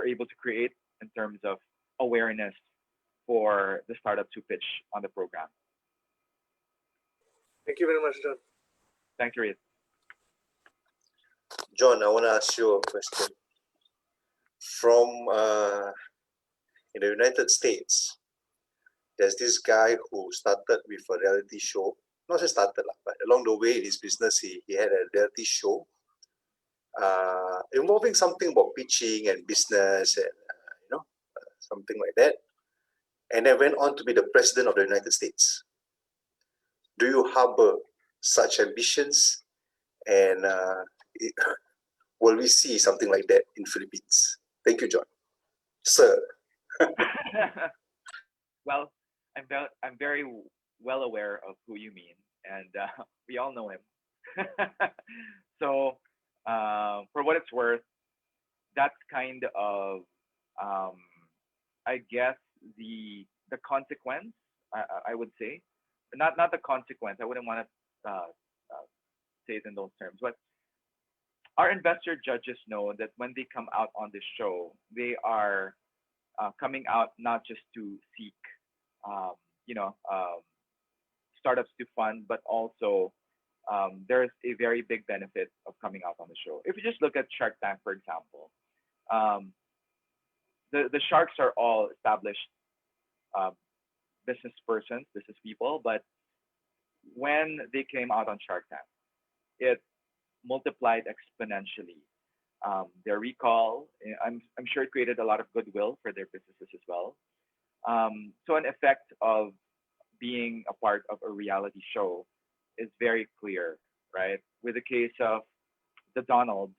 able to create in terms of awareness for the startups who pitch on the program. Thank you very much, John. Thank you, Reid. John, I want to ask you a question. From in the United States, there's this guy who started with a reality show. Not just started, but along the way in his business, he had a reality show involving something about pitching and business and something like that. And then went on to be the president of the United States. Do you harbor such ambitions? And will we see something like that in Philippines? Thank you, John. Sir. Well, I'm very well aware of who you mean, and we all know him. So, for what it's worth, that's kind of, I guess, the consequence. I would say, not the consequence. I wouldn't want to say it in those terms, but our investor judges know that when they come out on the show, they are coming out not just to seek, startups to fund, but also there's a very big benefit of coming out on the show. If you just look at Shark Tank, for example, the sharks are all established business persons, business people, but when they came out on Shark Tank, it multiplied exponentially. Their recall, I'm sure it created a lot of goodwill for their businesses as well. So an effect of being a part of a reality show is very clear, right? With the case of the Donald,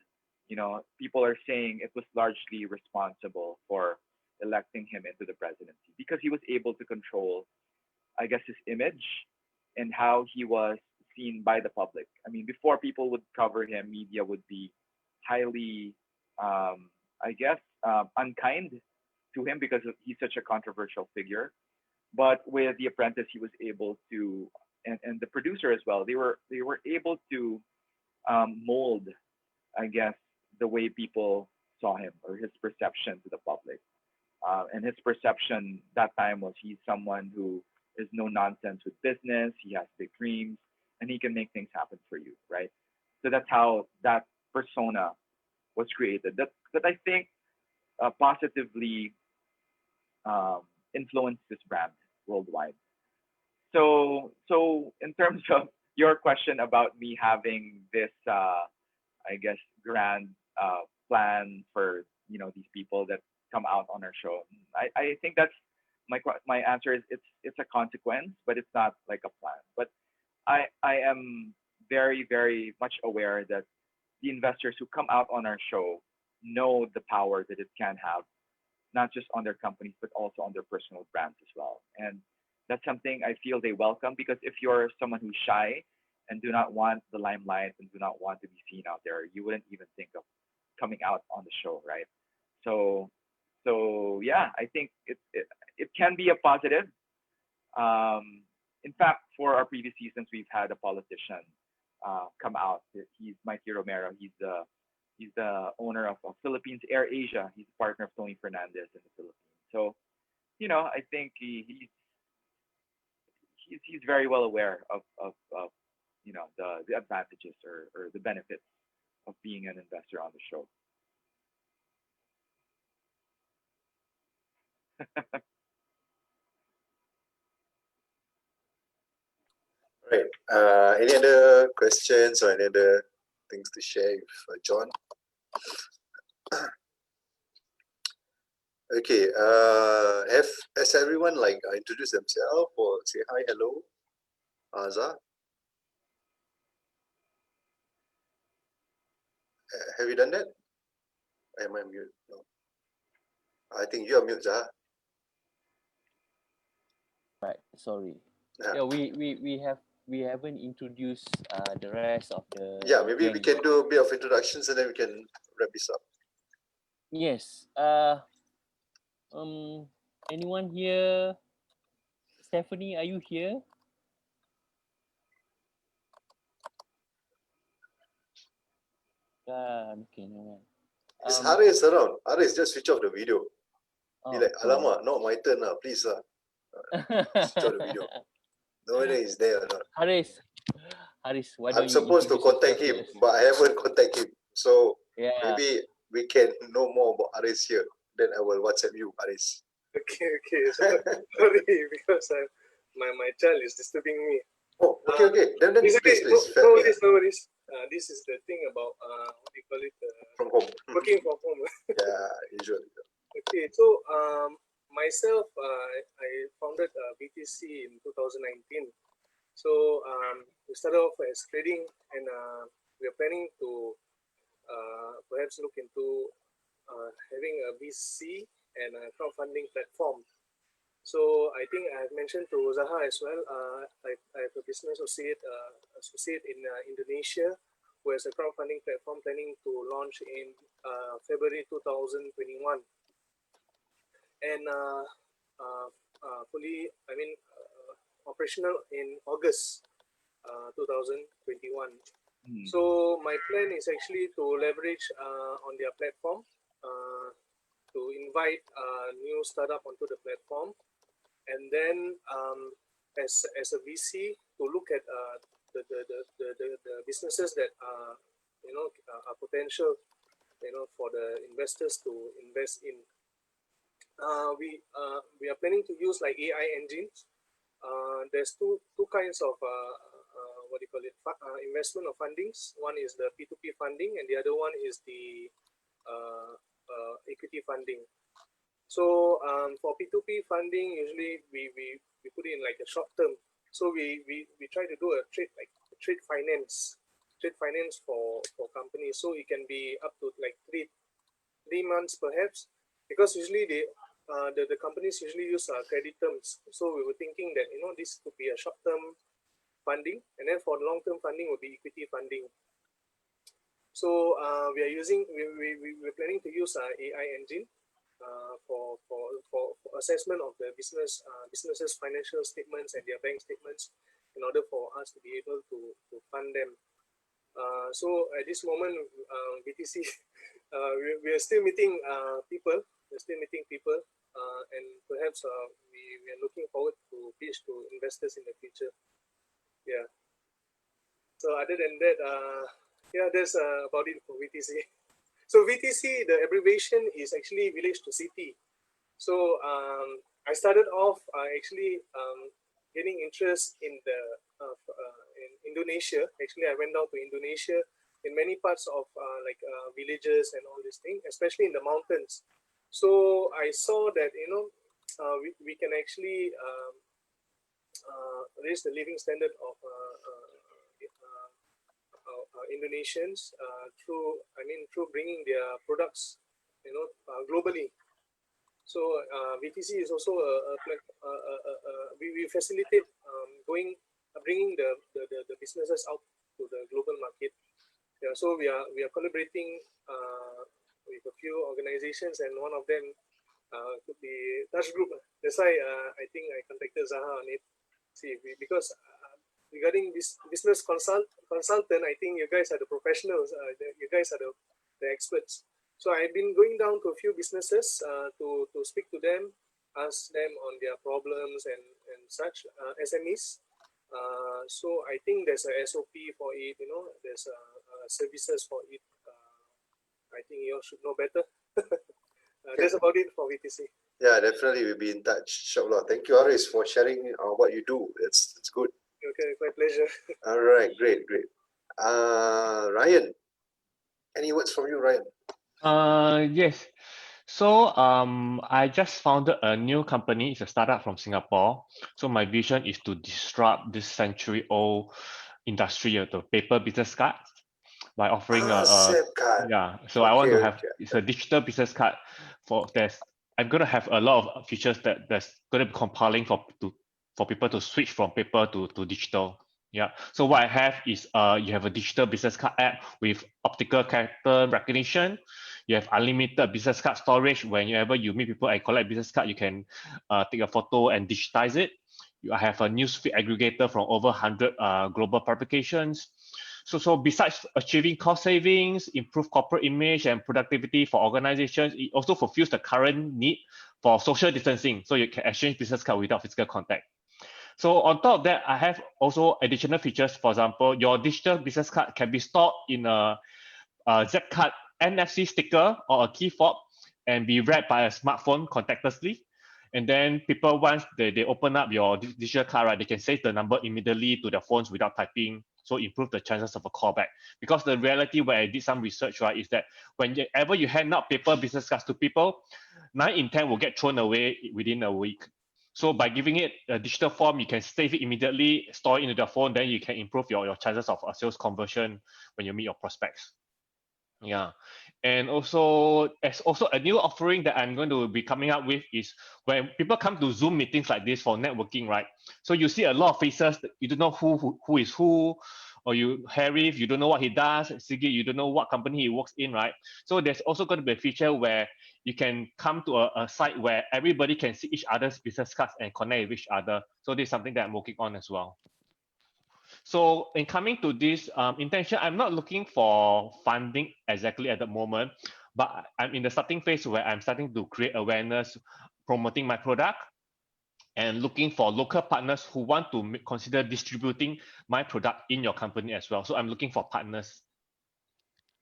people are saying it was largely responsible for electing him into the presidency because he was able to control, I guess, his image and how he was seen by the public. I mean, before people would cover him, media would be highly, unkind to him because he's such a controversial figure. But with The Apprentice, he was able to, and the producer as well, they were able to mold, I guess, the way people saw him or his perception to the public. And his perception that time was he's someone who is no nonsense with business. He has big dreams and he can make things happen for you, right? So that's how that persona was created. That I think positively influenced this brand worldwide. So in terms of your question about me having this, I guess, grand plan for these people that come out on our show, I think that's my answer is it's a consequence, but it's not like a plan. But I am very, very much aware that the investors who come out on our show know the power that it can have, not just on their companies, but also on their personal brands as well. And that's something I feel they welcome, because if you're someone who's shy and do not want the limelight and do not want to be seen out there, you wouldn't even think of coming out on the show, right? So yeah, I think it can be a positive. In fact, for our previous seasons, we've had a politician come out. He's Mikey Romero. He's the owner of Philippines Air Asia. He's a partner of Tony Fernandez in the Philippines. So, I think he's very well aware of the advantages or the benefits of being an investor on the show. Right. Any other questions or any other things to share with John? Okay. Has everyone introduced themselves or say hi, hello? Azhar? Have you done that? Am I mute? No. I think you are mute, Zah. Right. Sorry. Yeah. Yeah, we haven't introduced the rest of the Yeah, maybe we gang. can do a bit of introductions and then we can wrap this up. Yes. Anyone here? Stephanie, are you here? Okay, never mind. Is Aris around? Aris, just switch off the video. He Oh, like, alamak, not my turn, please. Switch off the video. No whether he's there or not. Haris, why don't I'm you supposed to introduce contact yourself him, first? but I haven't contacted him. So Yeah. maybe we can know more about Aris here. Then I will WhatsApp you, Aris. Okay. Sorry, because my child is disturbing me. Oh, okay. Then Basically, please. no worries. This is the thing about what do you call it? From home. Working from home. Yeah, usually. Okay, so myself, I founded BTC in 2019. So we started off as trading, and we are planning to perhaps look into having a VC and a crowdfunding platform. So I think I have mentioned to Zaha as well. I have a business associate in Indonesia, who has a crowdfunding platform planning to launch in February 2021, and fully, operational in August 2021. So my plan is actually to leverage on their platform, to invite new startup onto the platform, and then as a VC to look at the businesses that are potential for the investors to invest in. We are planning to use like AI engines. There's two kinds of investment or fundings. One is the P2p funding, and the other one is the equity funding. So for P2p funding, usually we put it in like a short term. So we try to do a trade finance for companies. So it can be up to like three months perhaps, because usually the companies usually use credit terms. So we were thinking that this could be a short term funding, and then for long term funding will be equity funding. So we're planning to use AI engine for assessment of the businesses financial statements and their bank statements, in order for us to be able to fund them. So at this moment, BTC, we are still meeting people. And perhaps we are looking forward to pitch to investors in the future. Yeah. So other than that, that's about it for VTC. So VTC, the abbreviation is actually Village to City. So I started off actually getting interest in in Indonesia. Actually, I went down to Indonesia in many parts of villages and all these things, especially in the mountains. So I saw that we can actually raise the living standard of Indonesians through bringing their products globally. So VTC is also we facilitate bringing the businesses out to the global market. Yeah, so we are collaborating with a few organizations, and one of them could be Touch Group. That's why I think I contacted Zaha on it. Because regarding this business consultant, I think you guys are the professionals. You guys are the experts. So I've been going down to a few businesses to speak to them, ask them on their problems and such, SMEs. So I think there's a SOP for it. There's services for it. I think you all should know better. That's about it for VTC. Yeah, definitely we'll be in touch. Inshallah. Thank you, Aris, for sharing what you do. It's good. Okay, my pleasure. All right, great. Ryan, any words from you, Ryan? Yes. So I just founded a new company. It's a startup from Singapore. So my vision is to disrupt this century-old industry of the paper business cards by offering SIM card. yeah. So I want to have Okay. it's a digital business card I'm gonna have a lot of features that's gonna be compelling for people to switch from paper to digital. Yeah. So what I have is you have a digital business card app with optical character recognition. You have unlimited business card storage. Whenever you meet people and collect business card, you can take a photo and digitize it. I have a newsfeed aggregator from over 100 global publications. So besides achieving cost savings, improve corporate image and productivity for organizations, it also fulfills the current need for social distancing. So you can exchange business card without physical contact. So on top of that, I have also additional features. For example, your digital business card can be stored in a Z card NFC sticker or a key fob and be read by a smartphone contactlessly. And then people, once they open up your digital card, right, they can save the number immediately to their phones without typing. So improve the chances of a callback. Because the reality where I did some research, right, is that whenever you hand out paper business cards to people, 9 in 10 will get thrown away within a week. So by giving it a digital form, you can save it immediately, store it into the phone, then you can improve your chances of a sales conversion when you meet your prospects. Yeah. And also, as also a new offering that I'm going to be coming up with is when people come to Zoom meetings like this for networking, right? So you see a lot of faces, you don't know who is who, or Harry, you don't know what he does, Sigit, you don't know what company he works in, right? So there's also going to be a feature where you can come to a site where everybody can see each other's business cards and connect with each other. So this is something that I'm working on as well. So in coming to this intention, I'm not looking for funding exactly at the moment, but I'm in the starting phase where I'm starting to create awareness, promoting my product, and looking for local partners who want to consider distributing my product in your company as well. So I'm looking for partners.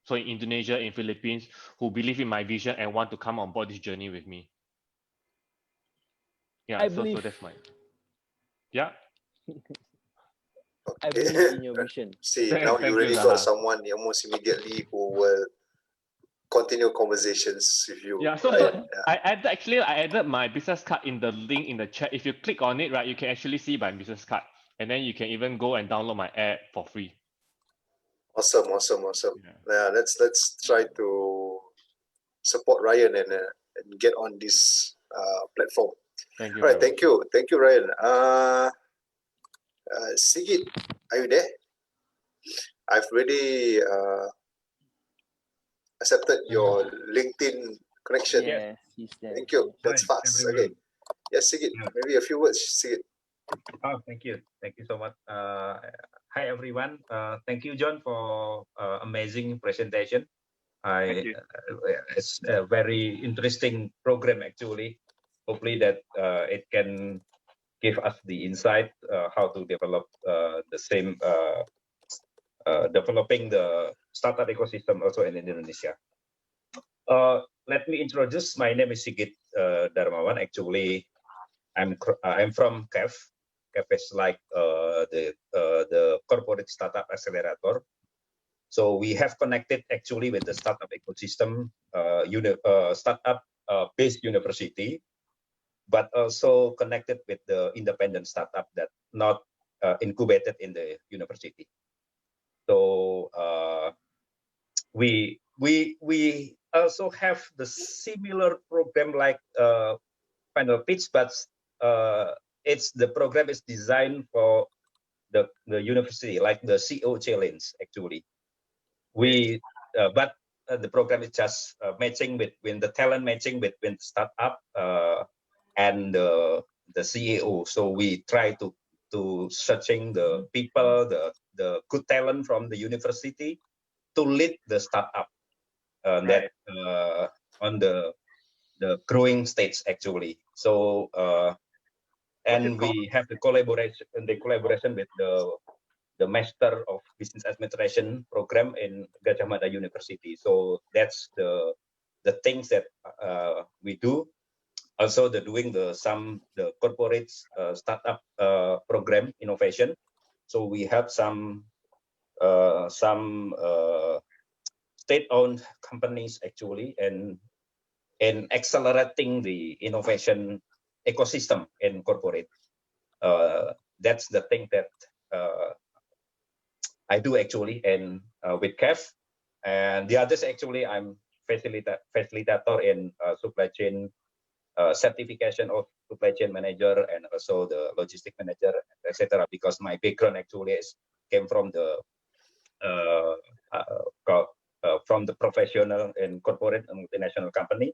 So in Indonesia, in Philippines, who believe in my vision and want to come on board this journey with me. Yeah, so that's mine. Yeah. I believe in your vision. See, now you really got someone almost immediately who will continue conversations with you. Yeah, so right? I added my business card in the link in the chat. If you click on it, right, you can actually see my business card, and then you can even go and download my app for free. Awesome. Yeah, let's try to support Ryan and get on this platform. Thank you. All right, thank you, Ryan. Sigit, are you there? I've already accepted your LinkedIn connection. Yes, he's there. Thank you. That's Hi, fast. everyone. Okay. Yes, Sigit. Maybe a few words, Sigit. Oh, thank you so much. Hi everyone. Thank you, John, for amazing presentation. It's a very interesting program actually. Hopefully that it can give us the insight how to develop the same developing the startup ecosystem also in Indonesia. Let me introduce. My name is Sigit Darmawan. Actually, I'm from CAF. CAF is like the corporate startup accelerator. So we have connected actually with the startup ecosystem, startup based university, but also connected with the independent startup that not incubated in the university. So we also have the similar program like Final Pitch, but it's the program is designed for the university, like the CO challenge actually. We but the program is just matching between the talent matching between startup and the CEO. So we try to searching the people, the good talent from the university to lead the startup that on the growing stage actually. So and we have the collaboration with the Master of Business Administration program in Gajah Mada University. So that's the things that we do. Also, doing the corporate startup program innovation. So we have some state-owned companies actually, and accelerating the innovation ecosystem in corporate. That's the thing that I do actually, and with CAF. And the others actually, I'm facilitator in supply chain certification of supply chain manager and also the logistic manager, etc. Because my background actually came from the professional and corporate and multinational company,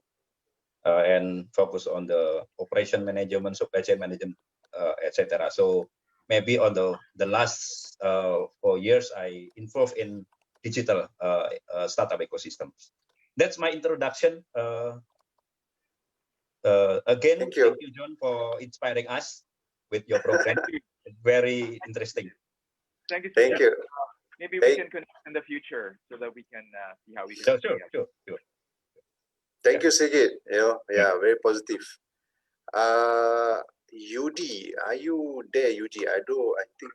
and focus on the operation management, supply chain management, etc. So maybe on the last 4 years, I involved in digital startup ecosystems. That's my introduction. Again, Thank you. thank you, John, for inspiring us with your program. It's very interesting. Thank you. Thank you. Maybe we can connect in the future so that we can see how we can. Sure. Thank you, Sigit. Yeah, very positive. UD, are you there, UD? I think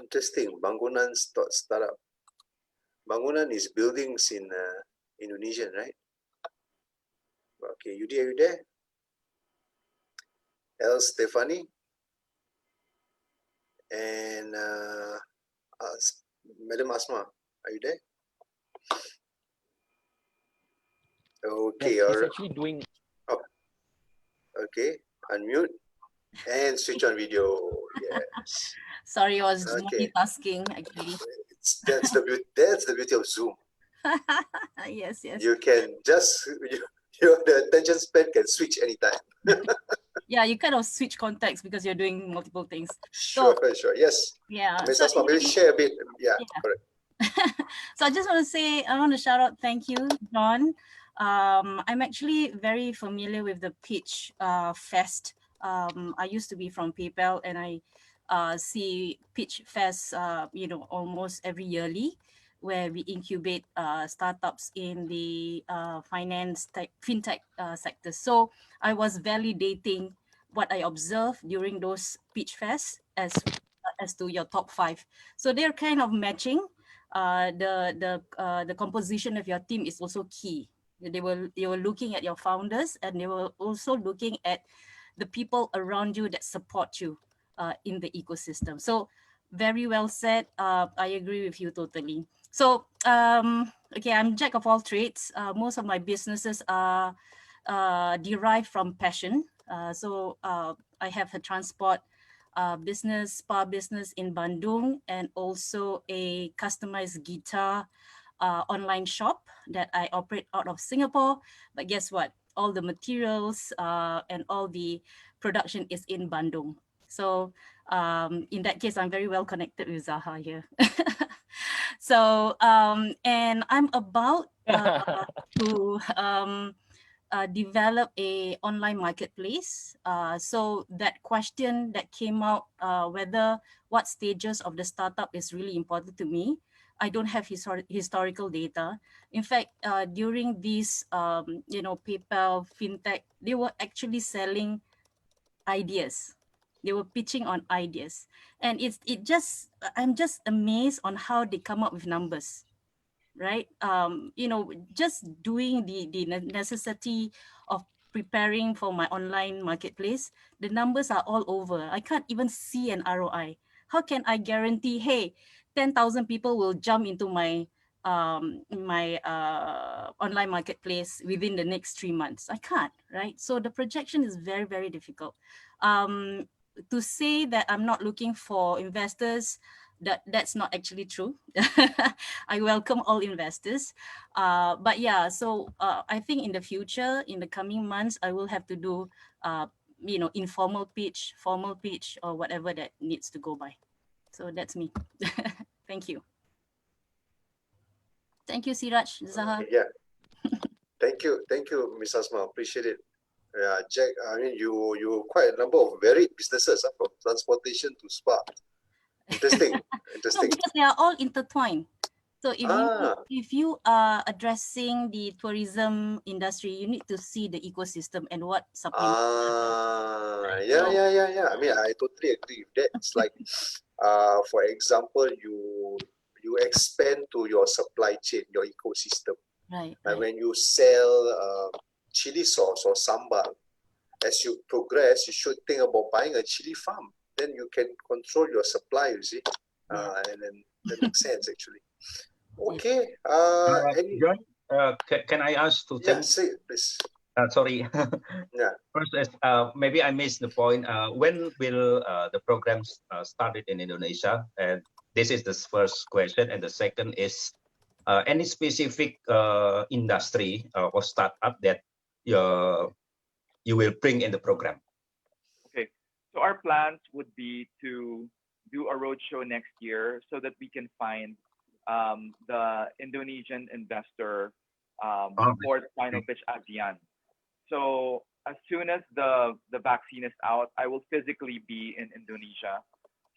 interesting. Bangunan startup. Bangunan is buildings in Indonesia, right? Okay, UD, are you there? El Stefani and Madam Asma, are you there? Okay, yes, he's actually doing. Oh, okay, unmute and switch on video. Yes. Sorry, I was Okay. multitasking actually. That's the beauty of Zoom. Yes. You can just the attention span can switch anytime. Yeah, you kind of switch contexts because you're doing multiple things. Sure. Yes. Yeah. Ms. So Asma, maybe share a bit. Yeah. Correct. So I just want to say, I want to shout out, thank you, John. I'm actually very familiar with the Pitch Fest. I used to be from PayPal, and I see Pitch Fest, almost every yearly, where we incubate startups in the finance fintech sector. So I was validating what I observed during those Pitch Fest as to your top 5. So they're kind of matching. The composition of your team is also key. They were looking at your founders, and they were also looking at the people around you that support you in the ecosystem. So very well said. I agree with you totally. So okay, I'm jack of all trades. Most of my businesses are derived from passion. So I have a transport business, spa business in Bandung, and also a customized guitar online shop that I operate out of Singapore. But guess what? All the materials and all the production is in Bandung. So in that case, I'm very well connected with Zaha here. So, and I'm about to develop a online marketplace. So that question that came out, whether what stages of the startup is really important to me, I don't have historical data. In fact, during this, PayPal, fintech, they were actually selling ideas. They were pitching on ideas, and I'm just amazed on how they come up with numbers, right? Just doing the necessity of preparing for my online marketplace, the numbers are all over. I can't even see an ROI. How can I guarantee, hey, 10,000 people will jump into my online marketplace within the next 3 months? I can't, right? So the projection is very, very difficult. To say that I'm not looking for investors, that's not actually true. I welcome all investors. But yeah, so I think in the future, in the coming months, I will have to do, informal pitch, formal pitch, or whatever that needs to go by. So that's me. Thank you. Thank you, Siraj, Zaha. Yeah. Thank you, Ms. Asma. Appreciate it. Yeah, Jack. I mean, you quite a number of varied businesses, from transportation to spa. Interesting. No, because they are all intertwined. So if you are addressing the tourism industry, you need to see the ecosystem and what supplements. Yeah. I mean, I totally agree with that. It's like, for example, you expand to your supply chain, your ecosystem. Right. And when you sell chili sauce or sambal, as you progress, you should think about buying a chili farm. Then you can control your supply, you see. And then that makes sense, actually. Okay. John, can I ask to think? Yeah, say it, please. Sorry. Yeah. First, maybe I missed the point. When will the programs started in Indonesia? And this is the first question. And the second is, any specific industry or startup that you will bring in the program? Okay. our plans would be to do a roadshow next year so that we can find the Indonesian investor for the final pitch ASEAN. So as soon as the vaccine is out, I will physically be in Indonesia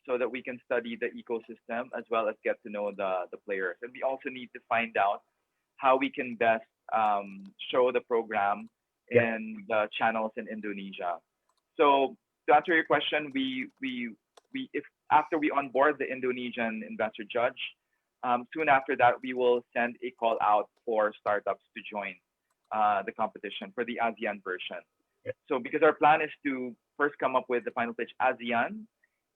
so that we can study the ecosystem as well as get to know the players. And we also need to find out how we can best show the program in the channels in Indonesia. So to answer your question, we if after we onboard the Indonesian investor judge, soon after that we will send a call out for startups to join the competition for the ASEAN version. So because our plan is to first come up with the final pitch ASEAN,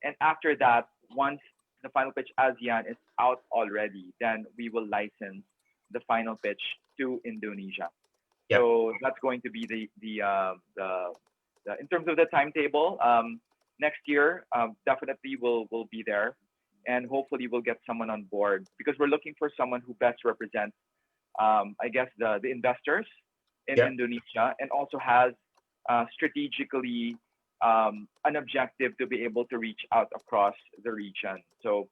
and after that, once the final pitch ASEAN is out already, then we will license the final pitch to Indonesia. So that's going to be the in terms of the timetable. Next year, definitely we'll be there, and hopefully we'll get someone on board because we're looking for someone who best represents, I guess, the investors in Indonesia, and also has strategically an objective to be able to reach out across the region. So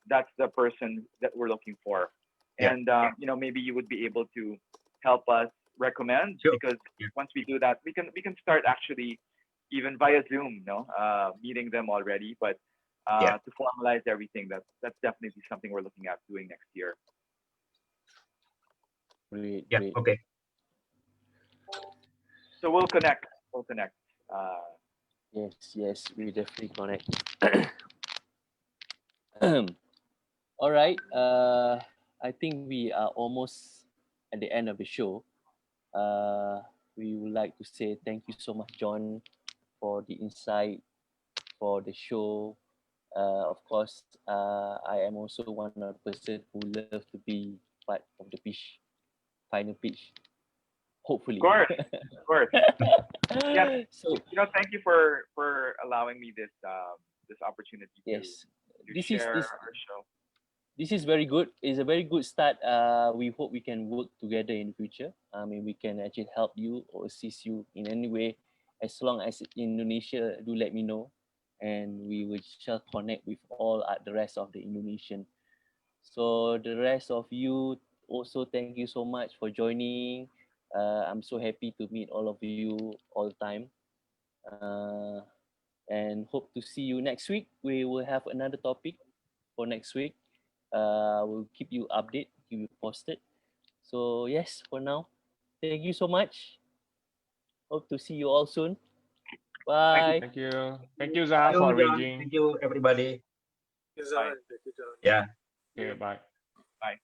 that's the person that we're looking for. And you know, maybe you would be able to help us recommend, because once we do that, we can start actually even via Zoom, meeting them already. But to formalize everything, that's definitely something we're looking at doing next year. Great. Okay. So we'll connect. Yes, we definitely connect. All right. I think we are almost at the end of the show. We would like to say thank you so much, John, for the insight, for the show. Of course, I am also one of the person who love to be part of the final pitch. Hopefully. Of course. Yeah. So thank you for allowing me this opportunity to share our show. This is very good. It's a very good start. We hope we can work together in the future. I mean, we can actually help you or assist you in any way. As long as Indonesia, do let me know, and we will shall connect with all the rest of the Indonesian. So the rest of you also, thank you so much for joining. I'm so happy to meet all of you all the time. And hope to see you next week. We will have another topic for next week. We'll keep you updated, keep you posted. So yes, for now, thank you so much. Hope to see you all soon. Bye. Thank you, Zah, for arranging. Thank you, everybody. Thank you, John. Yeah. Okay, bye. Bye.